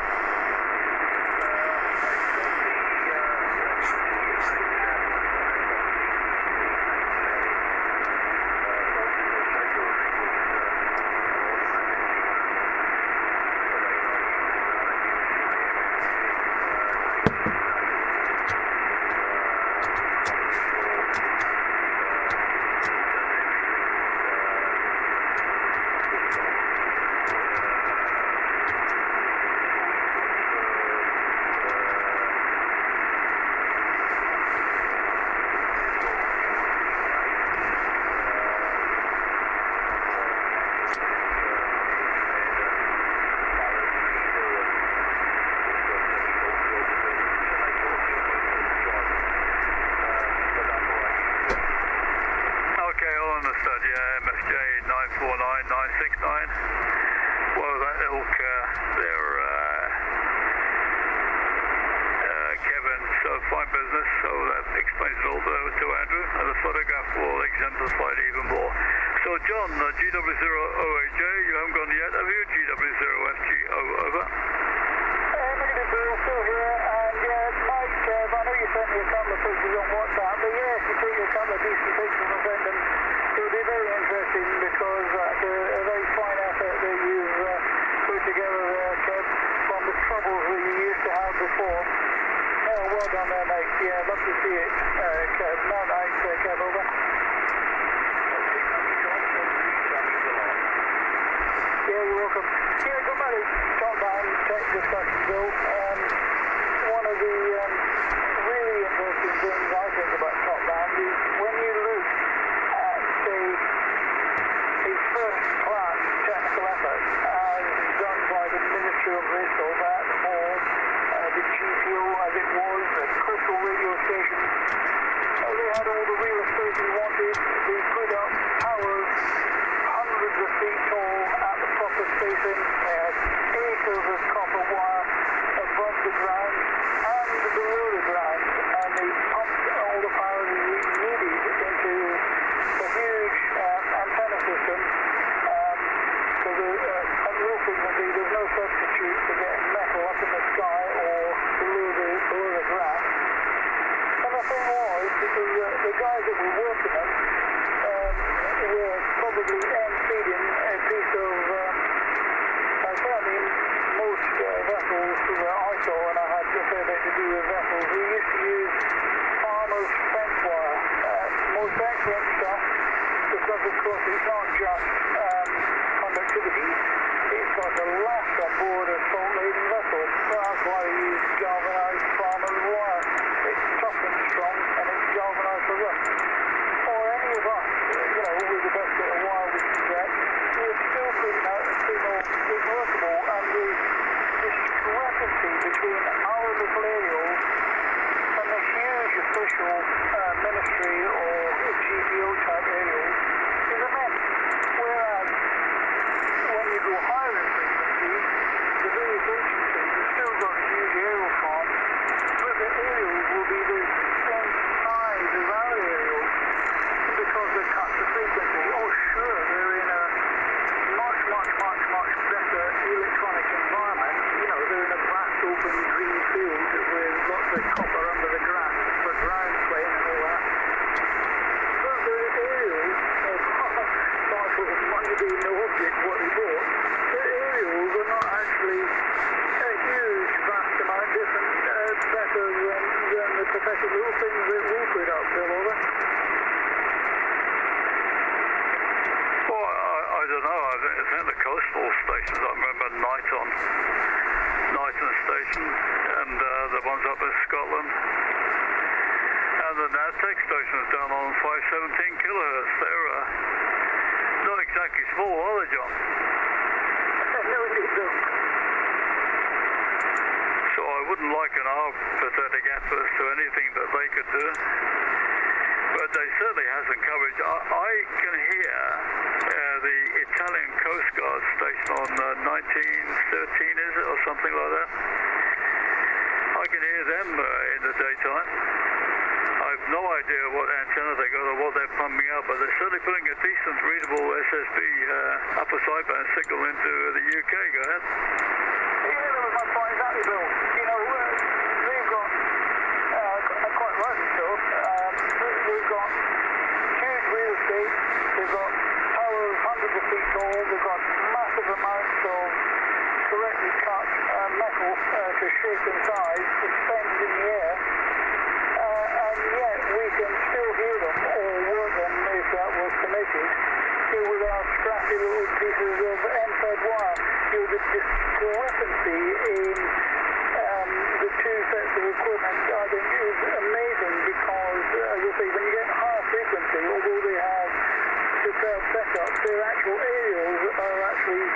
Understood, yeah, MFJ 949969. Well, that ilk, they're Kevin, so fine business, so that explains it all to Andrew, and the photograph will exemplify it even more. So John, GW0OAJ, you haven't gone yet, have you? GW0FGO, over. Negative Bill, still here, and Mike, I know you sent me a couple of pictures on WhatsApp, but yeah, if you take a couple of decent pictures and send them, it'll be very interesting because that's a very fine effort that you've put together there, Kev, from the troubles that you used to have before. Oh, well done there, mate. Yeah, love to see it, Kev. No, thanks, Kev, over. Yeah, you're welcome. Yeah, good buddy. Top man, tech discussion, Bill. One of the really interesting things I think about Top Band is when you look at the first class technical effort as done by the Ministry of Bristol at all, the GPO as it was, the coastal radio station. They had all the real estate we wanted. They put up towers hundreds of feet tall at the proper spacing. They had acres of copper wire above the ground and below the ground, and they pumped all the power they needed into a huge antenna system. So at low frequency, there's no substitute for getting metal up in the sky or below the ground. And the thing was, because the guys that were working them were probably feeding a piece of, certainly most vessels up in Scotland. And the NATEC station is down on 517 kilohertz. They're not exactly small, are they, John? No, indeed, Bill. So I wouldn't liken our pathetic efforts to anything that they could do. But they certainly have some coverage. I can hear the Italian Coast Guard station on 1913, is it, or something like that? I can hear them in the daytime. I've no idea what antenna they got or what they're pumping up, but they're certainly putting a decent readable SSB upper sideband signal into the UK. Go ahead. Yeah, that was my point exactly, Bill. You know, we've got, quite rightly so, we've got huge real estate, we've got towers hundreds of feet tall, we've got massive amounts of correctly cut metal to shape and size suspended in the air, and yet we can still hear them or work them if that was permitted, still with our scrappy little pieces of end-fed wire. You know, the discrepancy in the two sets of equipment, I think, is amazing because, as you say, when you get higher frequency, although they have superb setups, their actual aerials are actually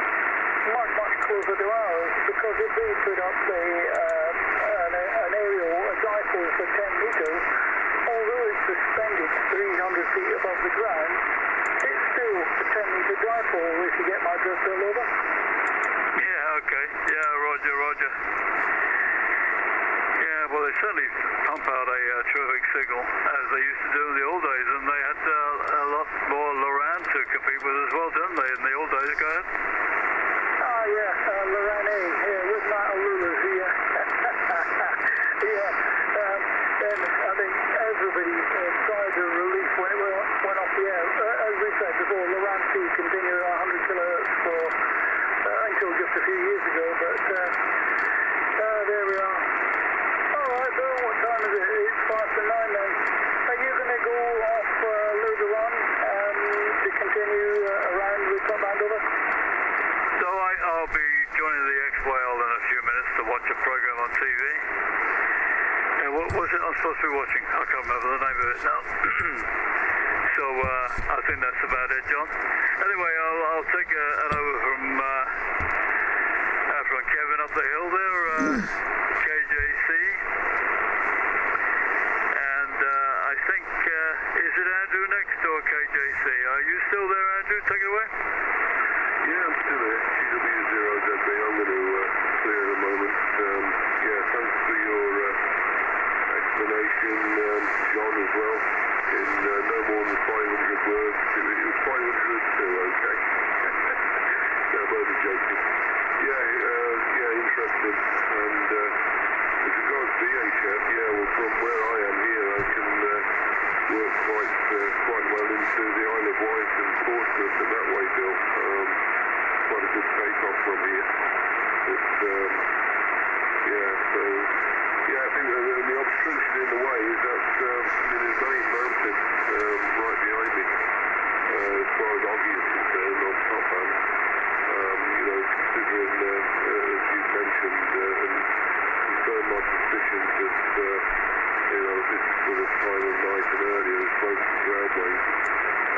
much, much closer to ours, because if they put up, say, an aerial, a dipole for 10 meters, although it's suspended 300 feet above the ground, it's still a 10-meter dipole, if you get my drift, Bill, over. Yeah, okay. Yeah, roger. Yeah, well, they certainly pump out a terrific signal, as they used to do in the old days, and they had a lot more Loran to compete with as well, didn't they, in the old days? Go ahead. Ah, yeah, Loran A, yeah, with my Lula's, yeah. Then I think everybody tried to release when it went off the air. As we said before, Loran C continued at 100 kilohertz for until just a few years ago, but there we are. Alright, Bill, what time is it? It's 5 to 9 then. Are you going to go off later on to continue around with Top Andover? So I'll be joining the X-Whale in a few minutes to watch a program on TV. And what was it I'm supposed to be watching? I can't remember the name of it now. So I think that's about it, John. Anyway, I'll take an over from Kevin up the hill there, KJC. And I think, is it Andrew next or KJC? Are you still there, Andrew? Take it away. Yeah, I'm still here. CW0ZB. I'm going to clear in a moment. Yeah, thanks for your explanation, John, as well. In no more than 500 words. It was 502, okay. No, I'm only joking. Yeah, interesting. And as regards VHF, yeah, well, from where I am here, I can work quite well into the Isle of Wight and Portsmouth and that way, Bill. Quite a good takeoff from here. But, I think the obstruction in the way is that there's Main Mountain right behind me, as far as Oggy is concerned, on top end. Considering, as you mentioned, and confirmed my suspicions that, this sort of time of night and earlier is close to ground waves.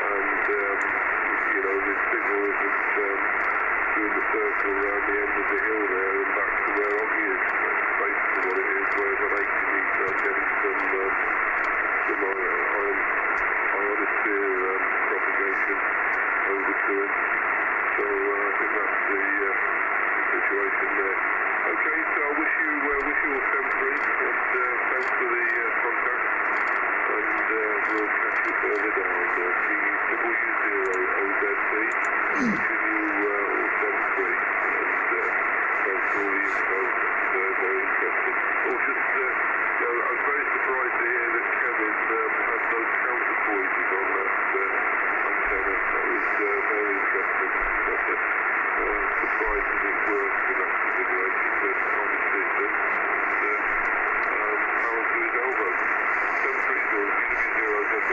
And, the signal isn't doing the circle around the end of the hill there and back to where Oggy is. That's basically what it is, whereas at 80 metres I'm getting some ionosphere propagation over to it. So I think that's the situation there. Okay, so I wish you all 10-3, and thanks for the contact, and we'll catch you further down. CW0OZB, wishing you all 10-3, and thanks for all the info. That's very interesting. I was very surprised to hear that Kevin had those counterpoises on that antenna. That was very interesting. Surprised that it worked in that configuration, but obviously it does. And power to his elbow. 7-3 Bill, CW0ZB.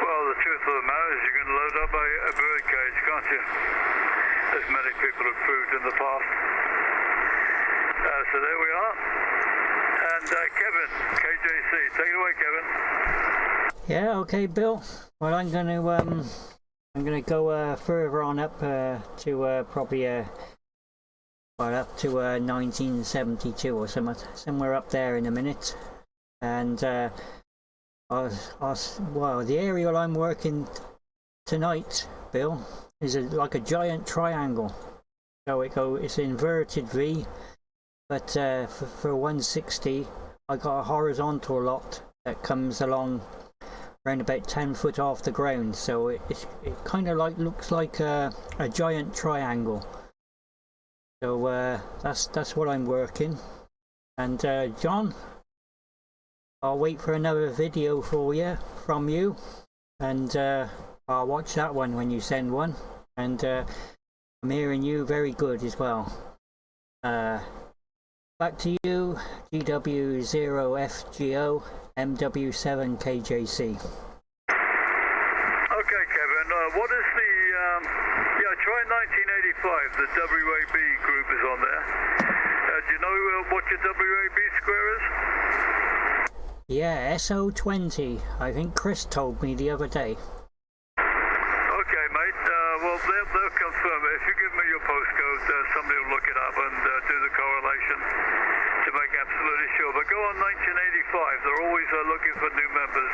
Well, the truth of the matter is you can load up a bird cage, can't you? As many people have proved in the past. So there we are. And Kevin, KJC, take it away, Kevin. Yeah, okay, Bill. Well, I'm gonna go further on up to probably up to 1972 or somewhere up there in a minute. And well, the area I'm working tonight, Bill, is like a giant triangle. So it's inverted V, but for 160, I got a horizontal lot that comes along around about 10 foot off the ground. So it kind of looks like a giant triangle. So that's what I'm working. And John, I'll wait for another video from you, and I'll watch that one when you send one. And I'm hearing you very good as well. Back to you, GW0FGO MW7KJC. Okay, Kevin, what is the, try 1985, the WAB group is on there. Do you know what your WAB square is? Yeah, SO20. I think Chris told me the other day. Okay, mate. Well, they'll confirm it. If you give me your postcode, somebody will look it up and do the correlation to make absolutely sure. But go on 1985. They're always looking for new members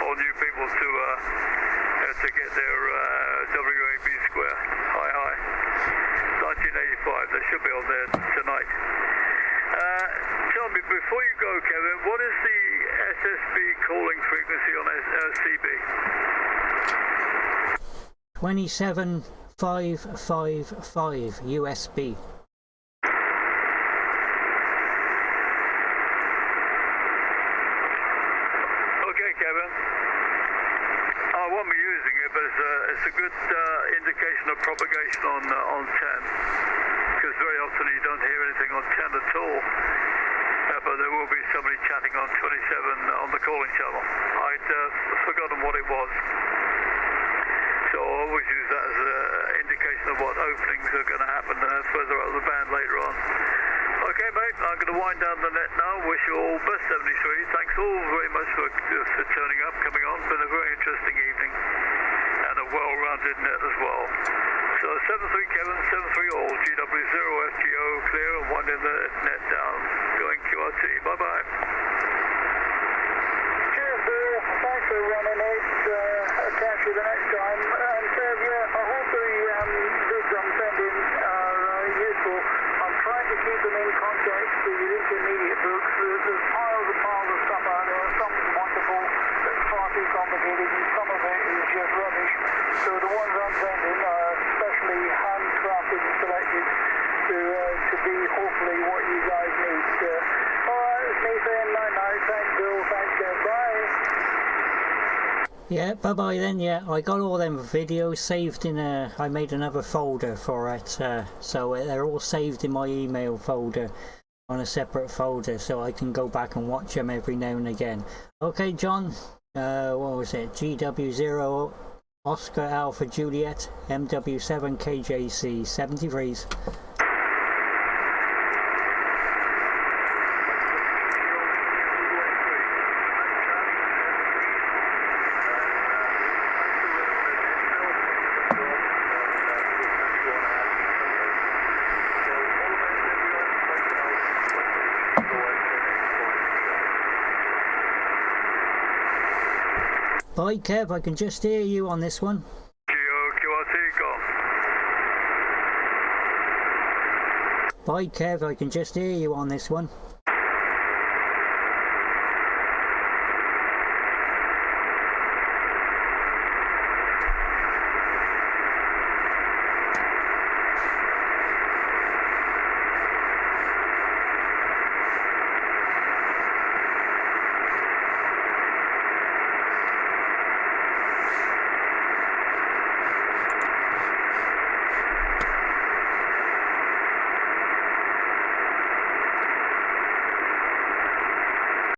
or new people to get their WAB square. Hi. 1985. They should be on there tonight. Tell me, before you go, Kevin, what is the SSB calling frequency on CB? 27555 USB. Okay, Kevin. I won't be using it, but it's a good indication of propagation on 10, because very often you don't hear anything on 10 at all. But there will be somebody chatting on 27 on the calling channel. I'd forgotten what it was. So I'll always use that as an indication of what openings are going to happen further up the band later on. Okay, mate, I'm going to wind down the net now. Wish you all best 73. Thanks all very much for turning up, coming on. Been a very interesting evening and a well-rounded net as well. So 73 Kevin, 73 all, GW0FGO clear and winding the net down. Going QRT. Bye-bye. Cheers, Bill. Thanks for running it. I'll catch you the next time. And Kev, I hope the vids I'm sending are useful. I'm trying to keep them in context with your intermediate books. There's piles and piles of stuff out there. Some is wonderful, that's far too complicated, and some of it is just rubbish. So the ones I'm sending are specially handcrafted and selected to be hopefully what you guys need. Alright, it's me saying night-night. Thanks, Bill. Thanks, Kev. Bye. Yeah, bye-bye then. Yeah, I got all them videos saved in I made another folder for it, so they're all saved in my email folder on a separate folder, so I can go back and watch them every now and again. Okay, John, what was it? GW0 Oscar Alpha Juliet MW7 KJC 73s. Bye, Kev. I can just hear you on this one. QRT gone. Bye, Kev. I can just hear you on this one.